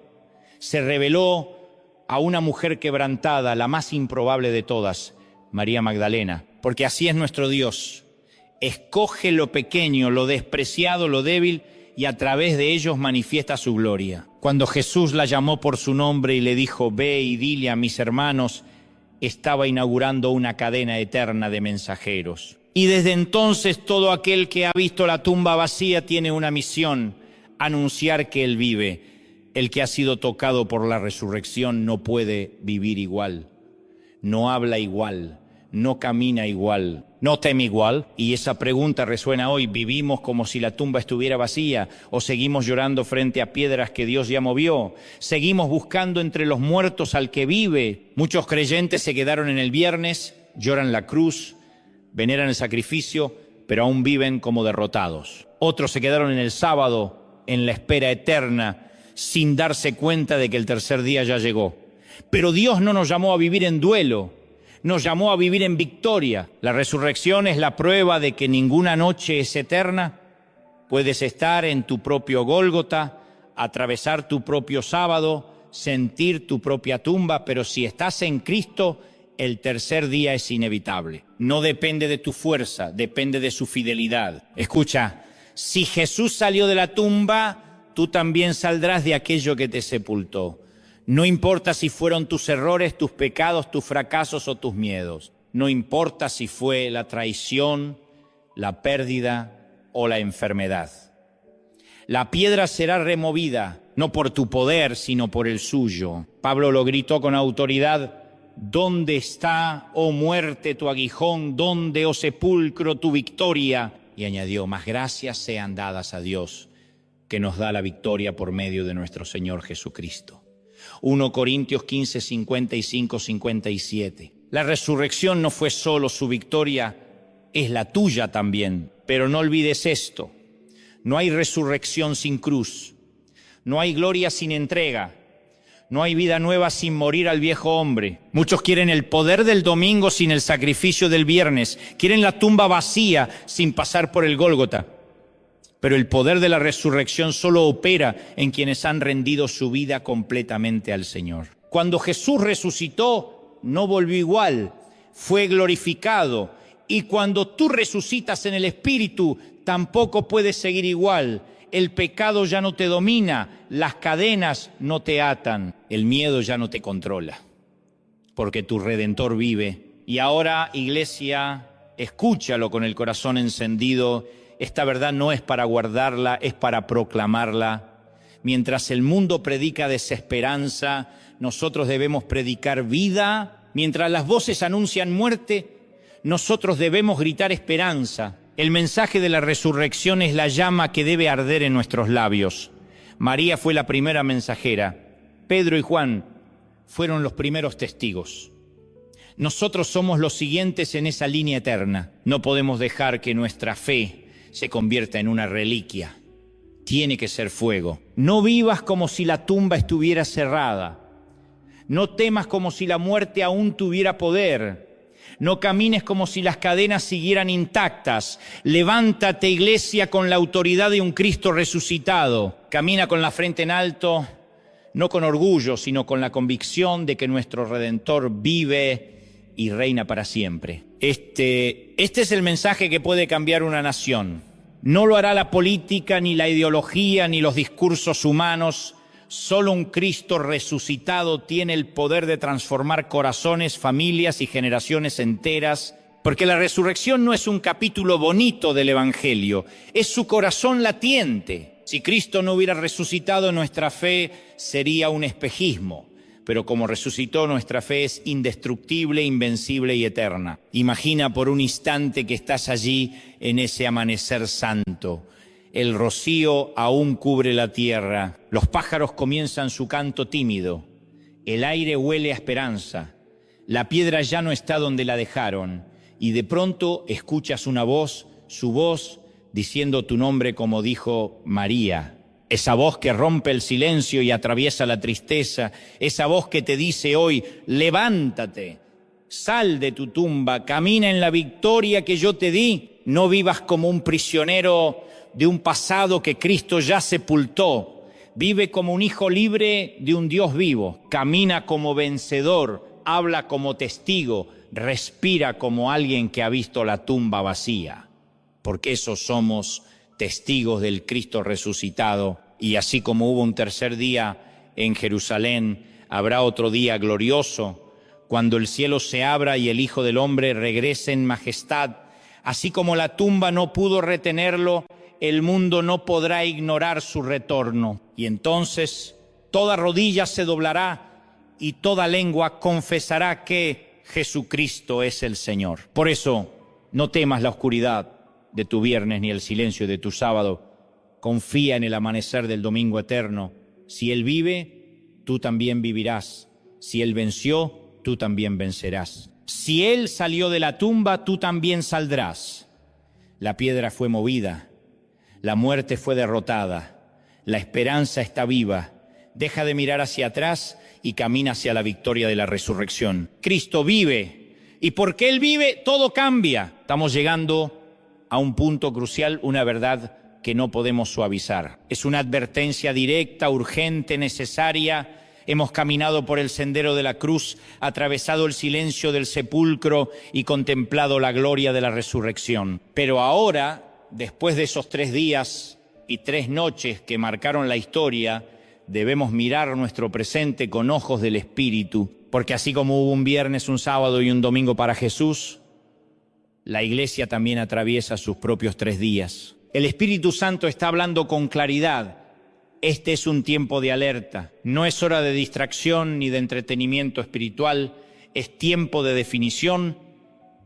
Se reveló a una mujer quebrantada, la más improbable de todas, María Magdalena, porque así es nuestro Dios. Escoge lo pequeño, lo despreciado, lo débil, y a través de ellos manifiesta su gloria. Cuando Jesús la llamó por su nombre y le dijo, ve y dile a mis hermanos, estaba inaugurando una cadena eterna de mensajeros. Y desde entonces todo aquel que ha visto la tumba vacía tiene una misión, anunciar que Él vive. El que ha sido tocado por la resurrección no puede vivir igual, no habla igual, no camina igual, no teme igual. Y esa pregunta resuena hoy: ¿vivimos como si la tumba estuviera vacía o seguimos llorando frente a piedras que Dios ya movió? ¿Seguimos buscando entre los muertos al que vive? Muchos creyentes se quedaron en el viernes, lloran la cruz, veneran el sacrificio, pero aún viven como derrotados. Otros se quedaron en el sábado, en la espera eterna, sin darse cuenta de que el tercer día ya llegó. Pero Dios no nos llamó a vivir en duelo, nos llamó a vivir en victoria. La resurrección es la prueba de que ninguna noche es eterna. Puedes estar en tu propio Gólgota, atravesar tu propio sábado, sentir tu propia tumba, pero si estás en Cristo, el tercer día es inevitable. No depende de tu fuerza, depende de su fidelidad. Escucha, si Jesús salió de la tumba, tú también saldrás de aquello que te sepultó. No importa si fueron tus errores, tus pecados, tus fracasos o tus miedos. No importa si fue la traición, la pérdida o la enfermedad. La piedra será removida, no por tu poder, sino por el suyo. Pablo lo gritó con autoridad: ¿dónde está, oh muerte, tu aguijón? ¿Dónde, oh sepulcro, tu victoria? Y añadió: más gracias sean dadas a Dios, que nos da la victoria por medio de nuestro Señor Jesucristo. 1 Corintios 15, 55, 57. La resurrección no fue solo su victoria, es la tuya también. Pero no olvides esto: no hay resurrección sin cruz, no hay gloria sin entrega, no hay vida nueva sin morir al viejo hombre. Muchos quieren el poder del domingo sin el sacrificio del viernes, quieren la tumba vacía sin pasar por el Gólgota. Pero el poder de la resurrección solo opera en quienes han rendido su vida completamente al Señor. Cuando Jesús resucitó, no volvió igual, fue glorificado. Y cuando tú resucitas en el Espíritu, tampoco puedes seguir igual. El pecado ya no te domina, las cadenas no te atan, el miedo ya no te controla, porque tu Redentor vive. Y ahora, iglesia, escúchalo con el corazón encendido. Esta verdad no es para guardarla, es para proclamarla. Mientras el mundo predica desesperanza, nosotros debemos predicar vida. Mientras las voces anuncian muerte, nosotros debemos gritar esperanza. El mensaje de la resurrección es la llama que debe arder en nuestros labios. María fue la primera mensajera. Pedro y Juan fueron los primeros testigos. Nosotros somos los siguientes en esa línea eterna. No podemos dejar que nuestra fe se convierta en una reliquia. Tiene que ser fuego. No vivas como si la tumba estuviera cerrada. No temas como si la muerte aún tuviera poder. No camines como si las cadenas siguieran intactas. Levántate, iglesia, con la autoridad de un Cristo resucitado. Camina con la frente en alto, no con orgullo, sino con la convicción de que nuestro Redentor vive y reina para siempre. Este es el mensaje que puede cambiar una nación. No lo hará la política, ni la ideología, ni los discursos humanos. Solo un Cristo resucitado tiene el poder de transformar corazones, familias y generaciones enteras. Porque la resurrección no es un capítulo bonito del Evangelio, es su corazón latiente. Si Cristo no hubiera resucitado, nuestra fe sería un espejismo. Pero como resucitó, nuestra fe es indestructible, invencible y eterna. Imagina por un instante que estás allí en ese amanecer santo. El rocío aún cubre la tierra. Los pájaros comienzan su canto tímido. El aire huele a esperanza. La piedra ya no está donde la dejaron. Y de pronto escuchas una voz, su voz, diciendo tu nombre como dijo María. Esa voz que rompe el silencio y atraviesa la tristeza, esa voz que te dice hoy: levántate, sal de tu tumba, camina en la victoria que yo te di. no vivas como un prisionero de un pasado que Cristo ya sepultó. Vive como un hijo libre de un Dios vivo. Camina como vencedor, habla como testigo, respira como alguien que ha visto la tumba vacía. Porque esos somos testigos del Cristo resucitado. Y así como hubo un tercer día en Jerusalén, habrá otro día glorioso, cuando el cielo se abra y el Hijo del Hombre regrese en majestad. Así como la tumba no pudo retenerlo, el mundo no podrá ignorar su retorno. Y entonces toda rodilla se doblará y toda lengua confesará que Jesucristo es el Señor. Por eso, no temas la oscuridad de tu viernes ni el silencio de tu sábado. Confía en el amanecer del domingo eterno. Si Él vive, tú también vivirás. Si Él venció, tú también vencerás. Si Él salió de la tumba, tú también saldrás. La piedra fue movida, la muerte fue derrotada, la esperanza está viva. Deja de mirar hacia atrás y camina hacia la victoria de la resurrección. Cristo vive, y porque Él vive, todo cambia. Estamos llegando a un punto crucial, una verdad que no podemos suavizar. Es una advertencia directa, urgente, necesaria. Hemos caminado por el sendero de la cruz, atravesado el silencio del sepulcro y contemplado la gloria de la resurrección. Pero ahora, después de esos 3 días y 3 noches que marcaron la historia, debemos mirar nuestro presente con ojos del Espíritu, porque así como hubo un viernes, un sábado y un domingo para Jesús, la Iglesia también atraviesa sus propios 3 días. El Espíritu Santo está hablando con claridad. Este es un tiempo de alerta, no es hora de distracción ni de entretenimiento espiritual, es tiempo de definición.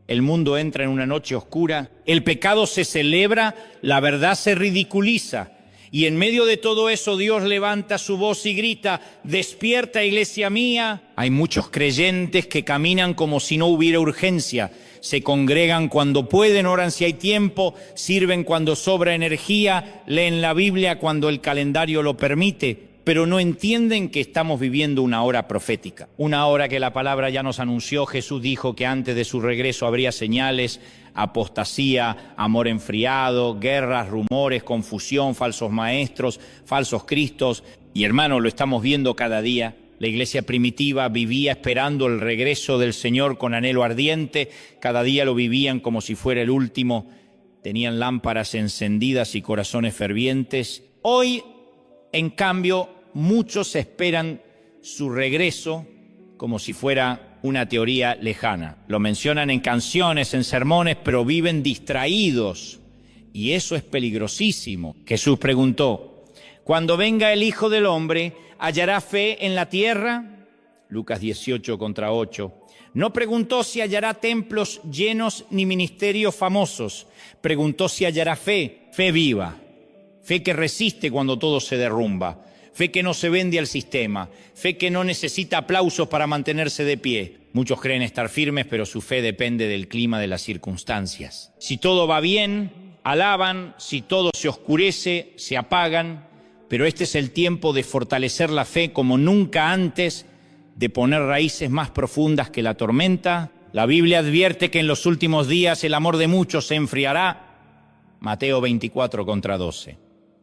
El mundo entra en una noche oscura, el pecado se celebra, la verdad se ridiculiza. Y en medio de todo eso Dios levanta su voz y grita: despierta, iglesia mía. Hay muchos creyentes que caminan como si no hubiera urgencia. Se congregan cuando pueden, oran si hay tiempo, sirven cuando sobra energía, leen la Biblia cuando el calendario lo permite, pero no entienden que estamos viviendo una hora profética. Una hora que la palabra ya nos anunció. Jesús dijo que antes de su regreso habría señales, apostasía, amor enfriado, guerras, rumores, confusión, falsos maestros, falsos cristos. Y hermano, lo estamos viendo cada día. La iglesia primitiva vivía esperando el regreso del Señor con anhelo ardiente. Cada día lo vivían como si fuera el último. Tenían lámparas encendidas y corazones fervientes. Hoy, en cambio, muchos esperan su regreso como si fuera una teoría lejana. Lo mencionan en canciones, en sermones, pero viven distraídos. Y eso es peligrosísimo. Jesús preguntó: cuando venga el Hijo del Hombre, ¿hallará fe en la tierra? Lucas 18:8. No preguntó si hallará templos llenos ni ministerios famosos. Preguntó si hallará fe, fe viva, fe que resiste cuando todo se derrumba, fe que no se vende al sistema, fe que no necesita aplausos para mantenerse de pie. Muchos creen estar firmes, pero su fe depende del clima de las circunstancias. Si todo va bien, alaban; si todo se oscurece, se apagan. Pero este es el tiempo de fortalecer la fe como nunca antes, de poner raíces más profundas que la tormenta. La Biblia advierte que en los últimos días el amor de muchos se enfriará. Mateo 24:12.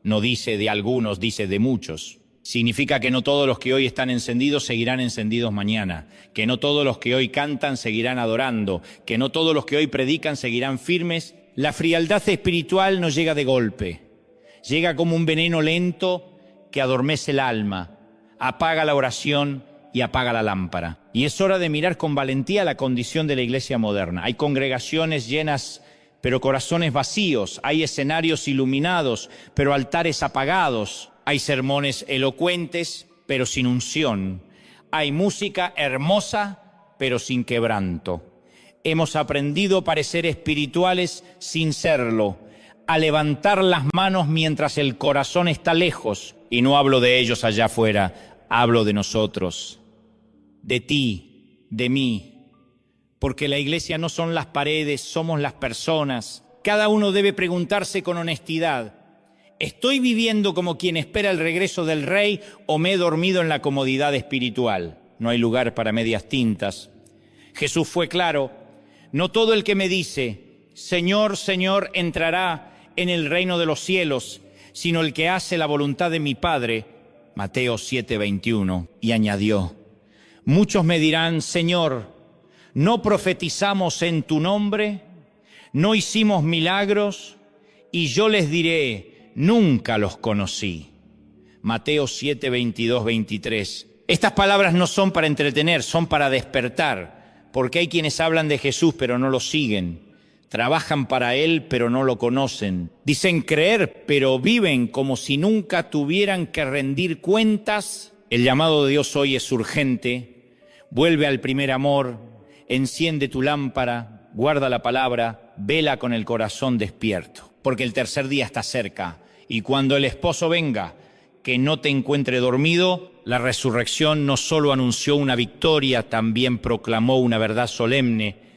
No dice de algunos, dice de muchos. Significa que no todos los que hoy están encendidos seguirán encendidos mañana, que no todos los que hoy cantan seguirán adorando, que no todos los que hoy predican seguirán firmes. La frialdad espiritual no llega de golpe. Llega como un veneno lento que adormece el alma, apaga la oración y apaga la lámpara. Y es hora de mirar con valentía la condición de la iglesia moderna. Hay congregaciones llenas, pero corazones vacíos. Hay escenarios iluminados, pero altares apagados. Hay sermones elocuentes, pero sin unción. Hay música hermosa, pero sin quebranto. Hemos aprendido a parecer espirituales sin serlo, a levantar las manos mientras el corazón está lejos. Y no hablo de ellos allá afuera, hablo de nosotros, de ti, de mí. Porque la iglesia no son las paredes, somos las personas. Cada uno debe preguntarse con honestidad: ¿estoy viviendo como quien espera el regreso del Rey o me he dormido en la comodidad espiritual? No hay lugar para medias tintas. Jesús fue claro: no todo el que me dice, Señor, Señor, entrará en el reino de los cielos, sino el que hace la voluntad de mi Padre. Mateo 7:21. Y añadió: muchos me dirán, Señor, ¿no profetizamos en tu nombre? ¿No hicimos milagros? Y yo les diré, nunca los conocí. Mateo 7:22-23. Estas palabras no son para entretener, son para despertar, porque hay quienes hablan de Jesús pero no lo siguen. Trabajan para Él, pero no lo conocen. Dicen creer, pero viven como si nunca tuvieran que rendir cuentas. El llamado de Dios hoy es urgente. Vuelve al primer amor, enciende tu lámpara, guarda la palabra, vela con el corazón despierto, porque el tercer día está cerca. Y cuando el esposo venga, que no te encuentre dormido, la resurrección no solo anunció una victoria, también proclamó una verdad solemne.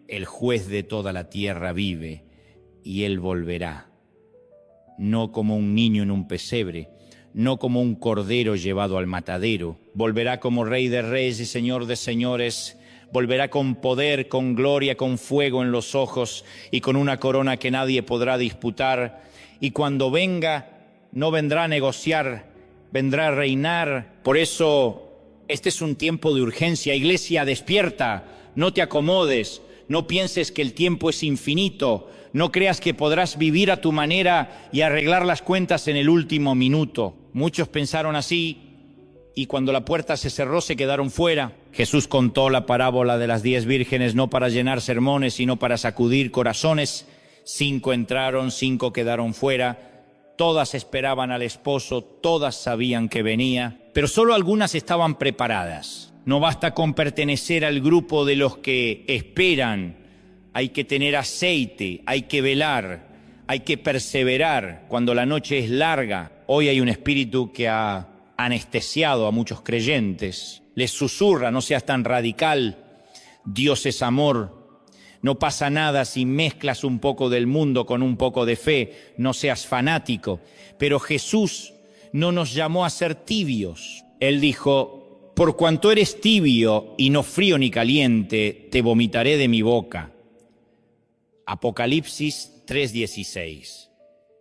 El juez de toda la tierra vive y Él volverá, no como un niño en un pesebre, no como un cordero llevado al matadero. Volverá como Rey de reyes y Señor de señores. Volverá con poder, con gloria, con fuego en los ojos y con una corona que nadie podrá disputar. Y cuando venga, no vendrá a negociar, vendrá a reinar. Por eso, este es un tiempo de urgencia. Iglesia, despierta, no te acomodes. No pienses que el tiempo es infinito, no creas que podrás vivir a tu manera y arreglar las cuentas en el último minuto. Muchos pensaron así y cuando la puerta se cerró se quedaron fuera. Jesús contó la parábola de las 10 vírgenes no para llenar sermones, sino para sacudir corazones. 5 entraron, 5 quedaron fuera. Todas esperaban al esposo, todas sabían que venía, pero solo algunas estaban preparadas. No basta con pertenecer al grupo de los que esperan, hay que tener aceite, hay que velar, hay que perseverar cuando la noche es larga. Hoy hay un espíritu que ha anestesiado a muchos creyentes, les susurra, no seas tan radical, Dios es amor, no pasa nada si mezclas un poco del mundo con un poco de fe, no seas fanático. Pero Jesús no nos llamó a ser tibios, Él dijo: por cuanto eres tibio y no frío ni caliente, te vomitaré de mi boca. Apocalipsis 3:16.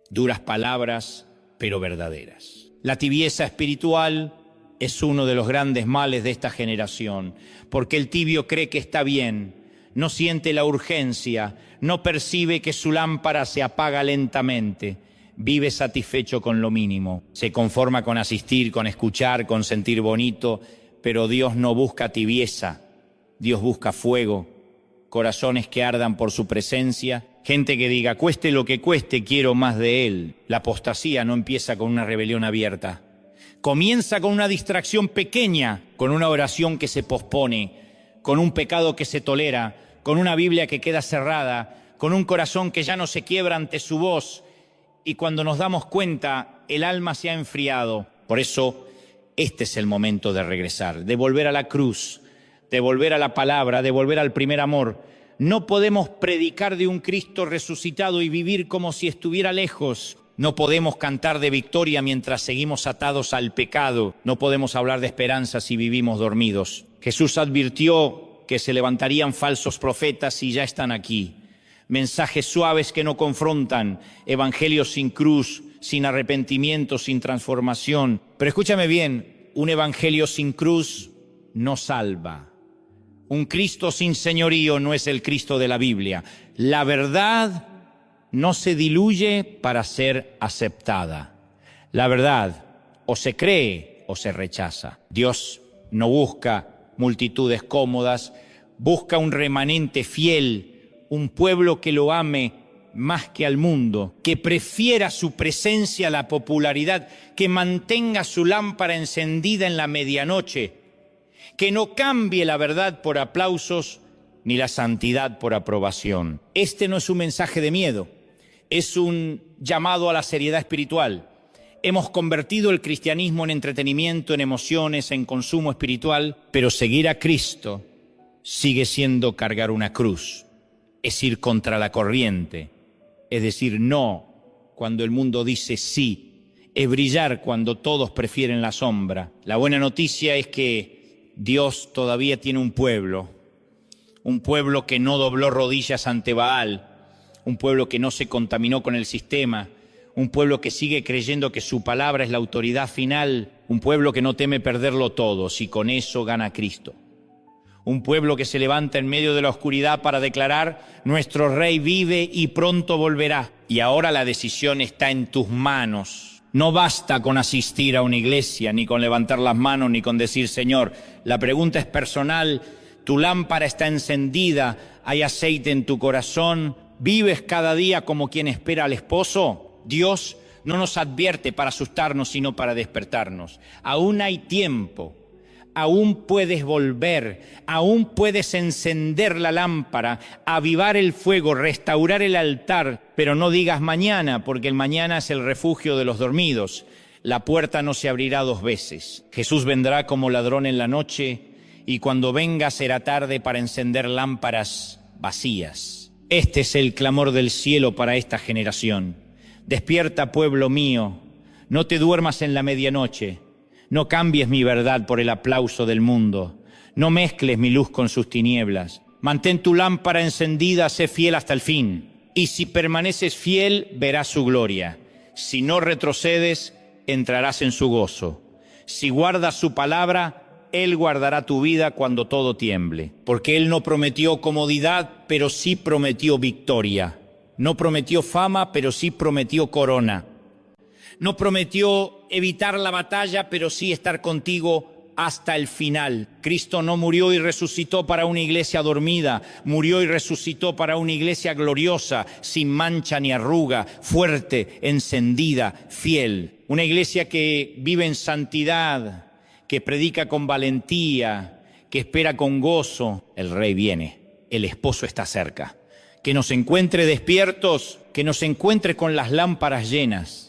Duras palabras, pero verdaderas. La tibieza espiritual es uno de los grandes males de esta generación, porque el tibio cree que está bien, no siente la urgencia, no percibe que su lámpara se apaga lentamente. Vive satisfecho con lo mínimo, se conforma con asistir, con escuchar, con sentir bonito. Pero Dios no busca tibieza, Dios busca fuego, corazones que ardan por su presencia, gente que diga, cueste lo que cueste, quiero más de Él. La apostasía no empieza con una rebelión abierta, comienza con una distracción pequeña, con una oración que se pospone, con un pecado que se tolera, con una Biblia que queda cerrada, con un corazón que ya no se quiebra ante su voz, y cuando nos damos cuenta, el alma se ha enfriado. Por eso, este es el momento de regresar, de volver a la cruz, de volver a la palabra, de volver al primer amor. No podemos predicar de un Cristo resucitado y vivir como si estuviera lejos. No podemos cantar de victoria mientras seguimos atados al pecado. No podemos hablar de esperanza si vivimos dormidos. Jesús advirtió que se levantarían falsos profetas y ya están aquí. Mensajes suaves que no confrontan, evangelios sin cruz, sin arrepentimiento, sin transformación. Pero escúchame bien, un evangelio sin cruz no salva. Un Cristo sin señorío no es el Cristo de la Biblia. La verdad no se diluye para ser aceptada. La verdad o se cree o se rechaza. Dios no busca multitudes cómodas, busca un remanente fiel, un pueblo que lo ame más que al mundo, que prefiera su presencia a la popularidad, que mantenga su lámpara encendida en la medianoche, que no cambie la verdad por aplausos ni la santidad por aprobación. Este no es un mensaje de miedo, es un llamado a la seriedad espiritual. Hemos convertido el cristianismo en entretenimiento, en emociones, en consumo espiritual, pero seguir a Cristo sigue siendo cargar una cruz, es ir contra la corriente, es decir no cuando el mundo dice sí, es brillar cuando todos prefieren la sombra. La buena noticia es que Dios todavía tiene un pueblo que no dobló rodillas ante Baal, un pueblo que no se contaminó con el sistema, un pueblo que sigue creyendo que su palabra es la autoridad final, un pueblo que no teme perderlo todo si con eso gana Cristo. Un pueblo que se levanta en medio de la oscuridad para declarar: nuestro Rey vive y pronto volverá. Y ahora la decisión está en tus manos. No basta con asistir a una iglesia, ni con levantar las manos, ni con decir Señor. La pregunta es personal. Tu lámpara está encendida, hay aceite en tu corazón. ¿Vives cada día como quien espera al esposo? Dios no nos advierte para asustarnos, sino para despertarnos. Aún hay tiempo. Aún puedes volver, aún puedes encender la lámpara, avivar el fuego, restaurar el altar, pero no digas mañana, porque el mañana es el refugio de los dormidos. La puerta no se abrirá 2 veces. Jesús vendrá como ladrón en la noche, y cuando venga será tarde para encender lámparas vacías. Este es el clamor del cielo para esta generación. Despierta, pueblo mío, no te duermas en la medianoche. No cambies mi verdad por el aplauso del mundo. No mezcles mi luz con sus tinieblas. Mantén tu lámpara encendida, sé fiel hasta el fin. Y si permaneces fiel, verás su gloria. Si no retrocedes, entrarás en su gozo. Si guardas su palabra, Él guardará tu vida cuando todo tiemble. Porque Él no prometió comodidad, pero sí prometió victoria. No prometió fama, pero sí prometió corona. No prometió evitar la batalla, pero sí estar contigo hasta el final. Cristo no murió y resucitó para una iglesia dormida, murió y resucitó para una iglesia gloriosa, sin mancha ni arruga, fuerte, encendida, fiel. Una iglesia que vive en santidad, que predica con valentía, que espera con gozo. El Rey viene, el esposo está cerca. Que nos encuentre despiertos, que nos encuentre con las lámparas llenas.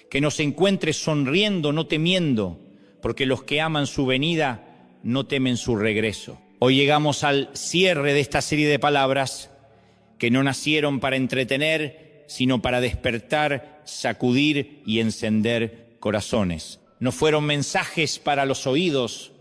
Que nos encuentre sonriendo, no temiendo, porque los que aman su venida no temen su regreso. Hoy llegamos al cierre de esta serie de palabras que no nacieron para entretener, sino para despertar, sacudir y encender corazones. No fueron mensajes para los oídos,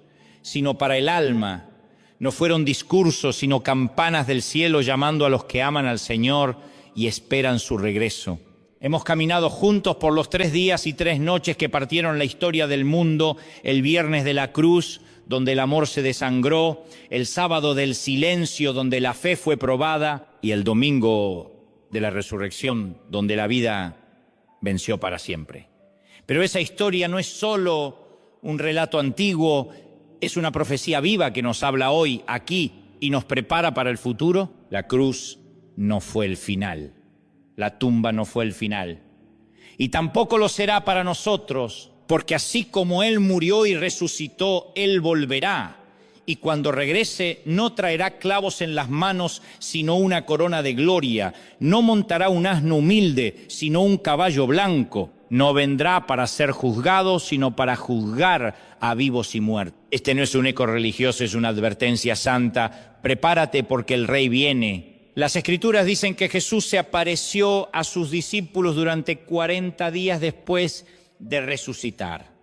sino para el alma. No fueron discursos, sino campanas del cielo llamando a los que aman al Señor y esperan su regreso. Hemos caminado juntos por los 3 días y 3 noches que partieron la historia del mundo, el viernes de la cruz, donde el amor se desangró, el sábado del silencio, donde la fe fue probada, y el domingo de la resurrección, donde la vida venció para siempre. Pero esa historia no es solo un relato antiguo, es una profecía viva que nos habla hoy, aquí, y nos prepara para el futuro. La cruz no fue el final. La tumba no fue el final. Y tampoco lo será para nosotros, porque así como Él murió y resucitó, Él volverá. Y cuando regrese, no traerá clavos en las manos, sino una corona de gloria. No montará un asno humilde, sino un caballo blanco. No vendrá para ser juzgado, sino para juzgar a vivos y muertos. Este no es un eco religioso, es una advertencia santa. Prepárate porque el Rey viene. Las Escrituras dicen que Jesús se apareció a sus discípulos durante 40 días después de resucitar.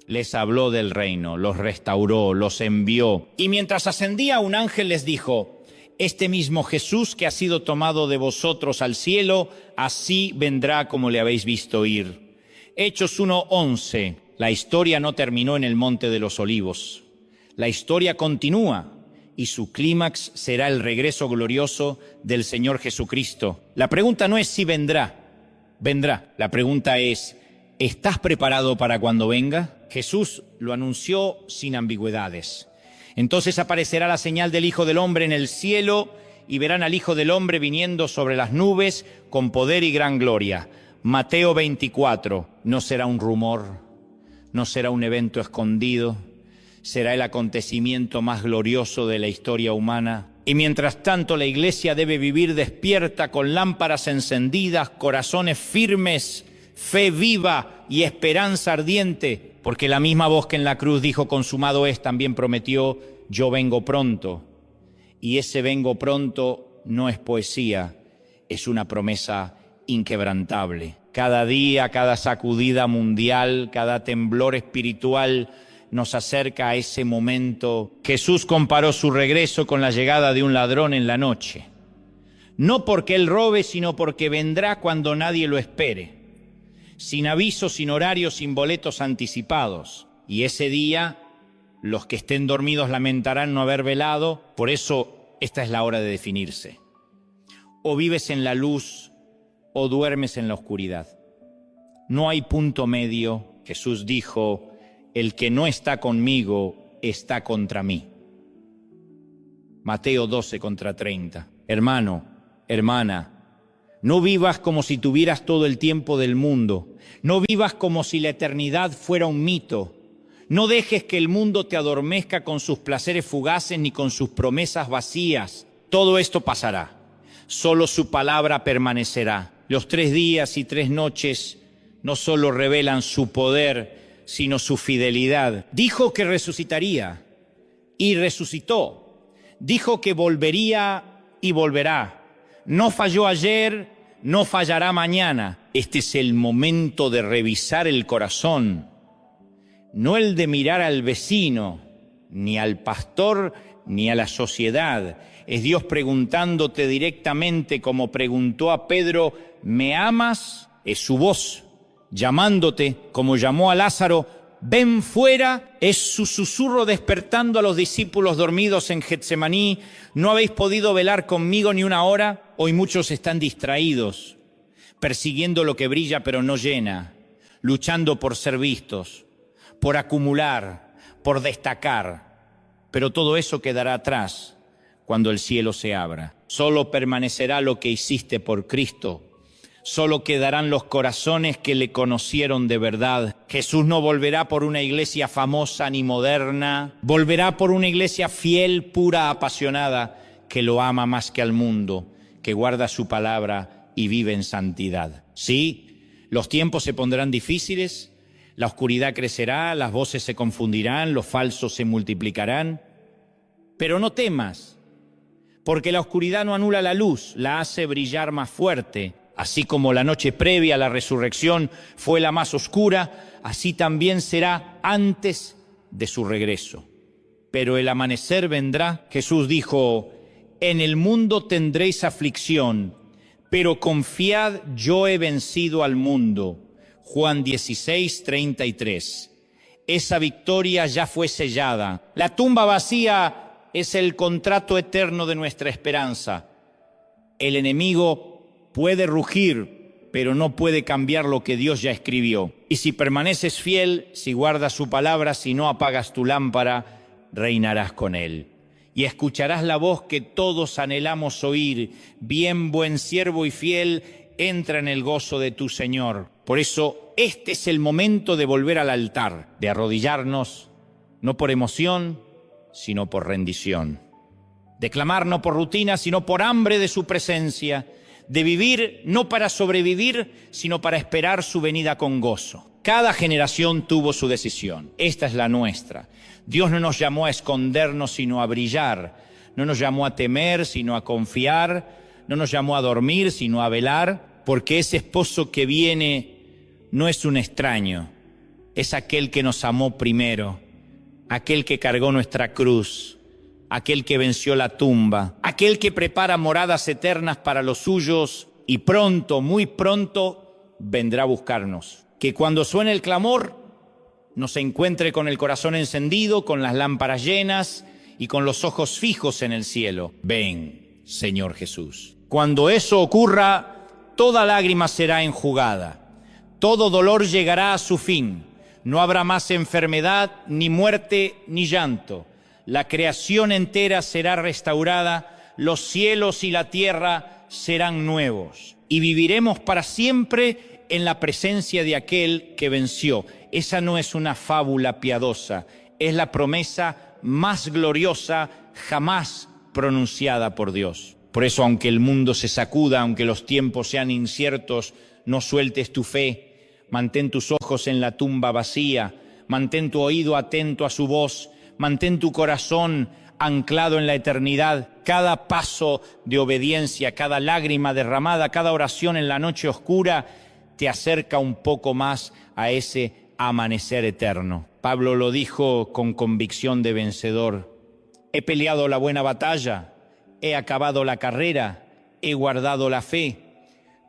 Les habló del reino, los restauró, los envió. Y mientras ascendía, un ángel les dijo: este mismo Jesús que ha sido tomado de vosotros al cielo, así vendrá como le habéis visto ir. Hechos 1:11. La historia no terminó en el Monte de los Olivos. La historia continúa. Y su clímax será el regreso glorioso del Señor Jesucristo. La pregunta no es si vendrá, vendrá. La pregunta es, ¿estás preparado para cuando venga? Jesús lo anunció sin ambigüedades. Entonces aparecerá la señal del Hijo del Hombre en el cielo y verán al Hijo del Hombre viniendo sobre las nubes con poder y gran gloria. Mateo 24, no será un rumor, no será un evento escondido. Será el acontecimiento más glorioso de la historia humana. Y mientras tanto la iglesia debe vivir despierta con lámparas encendidas, corazones firmes, fe viva y esperanza ardiente, porque la misma voz que en la cruz dijo consumado es, también prometió yo vengo pronto. Y ese vengo pronto no es poesía, es una promesa inquebrantable. Cada día, cada sacudida mundial, cada temblor espiritual nos acerca a ese momento. Jesús comparó su regreso con la llegada de un ladrón en la noche. no porque Él robe, sino porque vendrá cuando nadie lo espere, sin aviso, sin horario, sin boletos anticipados. Y ese día los que estén dormidos lamentarán no haber velado. Por eso esta es la hora de definirse. O vives en la luz o duermes en la oscuridad. No hay punto medio. Jesús dijo: el que no está conmigo está contra mí. Mateo 12:30. Hermano, hermana, no vivas como si tuvieras todo el tiempo del mundo. No vivas como si la eternidad fuera un mito. No dejes que el mundo te adormezca con sus placeres fugaces ni con sus promesas vacías. Todo esto pasará. Solo su palabra permanecerá. Los 3 días y 3 noches no solo revelan su poder, sino su fidelidad. Dijo que resucitaría y resucitó. Dijo que volvería y volverá. No falló ayer, no fallará mañana. Este es el momento de revisar el corazón, no el de mirar al vecino, ni al pastor, ni a la sociedad. Es Dios preguntándote directamente, como preguntó a Pedro: ¿me amas? Es su voz llamándote, como llamó a Lázaro: ven fuera. Es su susurro despertando a los discípulos dormidos en Getsemaní: ¿no habéis podido velar conmigo ni una hora? Hoy muchos están distraídos, persiguiendo lo que brilla pero no llena, luchando por ser vistos, por acumular, por destacar. Pero todo eso quedará atrás cuando el cielo se abra. Solo permanecerá lo que hiciste por Cristo. Solo quedarán los corazones que le conocieron de verdad. Jesús no volverá por una iglesia famosa ni moderna. Volverá por una iglesia fiel, pura, apasionada, que lo ama más que al mundo, que guarda su palabra y vive en santidad. Sí, los tiempos se pondrán difíciles, la oscuridad crecerá, las voces se confundirán, los falsos se multiplicarán. Pero no temas, porque la oscuridad no anula la luz, la hace brillar más fuerte. Así como la noche previa a la resurrección fue la más oscura, así también será antes de su regreso. Pero el amanecer vendrá. Jesús dijo: en el mundo tendréis aflicción, pero confiad, yo he vencido al mundo. Juan 16:33. Esa victoria ya fue sellada. La tumba vacía es el contrato eterno de nuestra esperanza. El enemigo puede rugir, pero no puede cambiar lo que Dios ya escribió. Y si permaneces fiel, si guardas su palabra, si no apagas tu lámpara, reinarás con él. Y escucharás la voz que todos anhelamos oír: bien, buen siervo y fiel, entra en el gozo de tu Señor. Por eso, este es el momento de volver al altar, de arrodillarnos, no por emoción, sino por rendición. De clamar no por rutina, sino por hambre de su presencia. De vivir no para sobrevivir, sino para esperar su venida con gozo. Cada generación tuvo su decisión. Esta es la nuestra. Dios no nos llamó a escondernos, sino a brillar. No nos llamó a temer, sino a confiar. No nos llamó a dormir, sino a velar. Porque ese esposo que viene no es un extraño. Es aquel que nos amó primero. Aquel que cargó nuestra cruz. Aquel que venció la tumba. Aquel que prepara moradas eternas para los suyos. Y pronto, muy pronto, vendrá a buscarnos. Que cuando suene el clamor, nos encuentre con el corazón encendido, con las lámparas llenas y con los ojos fijos en el cielo. Ven, Señor Jesús. Cuando eso ocurra, toda lágrima será enjugada. Todo dolor llegará a su fin. No habrá más enfermedad, ni muerte, ni llanto. La creación entera será restaurada. Los cielos y la tierra serán nuevos. Y viviremos para siempre en la presencia de aquel que venció. Esa no es una fábula piadosa, es la promesa más gloriosa jamás pronunciada por Dios. Por eso, aunque el mundo se sacuda, aunque los tiempos sean inciertos, no sueltes tu fe, mantén tus ojos en la tumba vacía, mantén tu oído atento a su voz, mantén tu corazón anclado en la eternidad. Cada paso de obediencia, cada lágrima derramada, cada oración en la noche oscura te acerca un poco más a ese amanecer eterno. Pablo lo dijo con convicción de vencedor: he peleado la buena batalla, he acabado la carrera, he guardado la fe.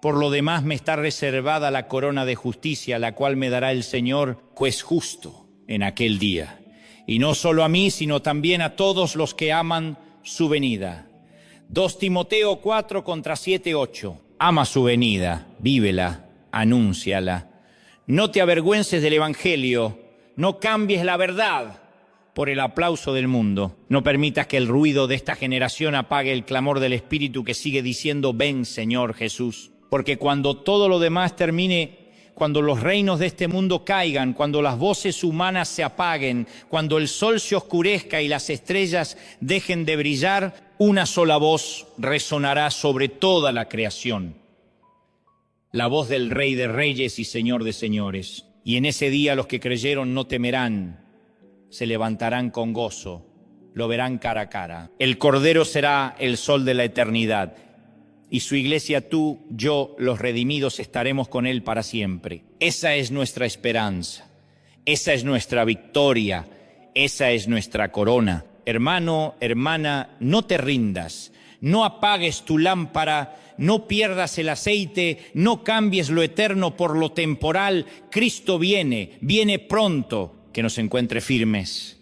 Por lo demás me está reservada la corona de justicia, la cual me dará el Señor, juez justo, en aquel día. Y no solo a mí, sino también a todos los que aman su venida. 2 Timoteo 4 contra 7, 8. Ama su venida, vívela, anúnciala. No te avergüences del Evangelio, no cambies la verdad por el aplauso del mundo. No permitas que el ruido de esta generación apague el clamor del Espíritu que sigue diciendo: ven, Señor Jesús. Porque cuando todo lo demás termine, cuando los reinos de este mundo caigan, cuando las voces humanas se apaguen, cuando el sol se oscurezca y las estrellas dejen de brillar, una sola voz resonará sobre toda la creación: la voz del Rey de Reyes y Señor de Señores. Y en ese día los que creyeron no temerán, se levantarán con gozo, lo verán cara a cara. El Cordero será el sol de la eternidad, y su iglesia, tú, yo, los redimidos, estaremos con él para siempre. Esa es nuestra esperanza, esa es nuestra victoria, esa es nuestra corona. Hermano, hermana, no te rindas, no apagues tu lámpara, no pierdas el aceite, no cambies lo eterno por lo temporal. Cristo viene, viene pronto. Que nos encuentre firmes,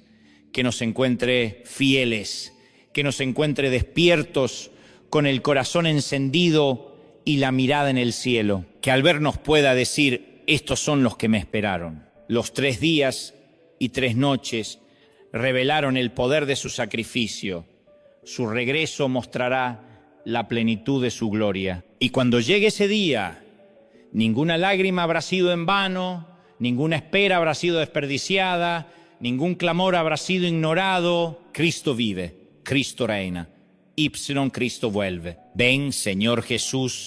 que nos encuentre fieles, que nos encuentre despiertos, con el corazón encendido y la mirada en el cielo. Que al vernos pueda decir: estos son los que me esperaron. Los 3 días y 3 noches revelaron el poder de su sacrificio. Su regreso mostrará la plenitud de su gloria. Y cuando llegue ese día, ninguna lágrima habrá sido en vano, ninguna espera habrá sido desperdiciada, ningún clamor habrá sido ignorado. Cristo vive, Cristo reina, Ipsilon Cristo vuelve. Ven, Señor Jesús.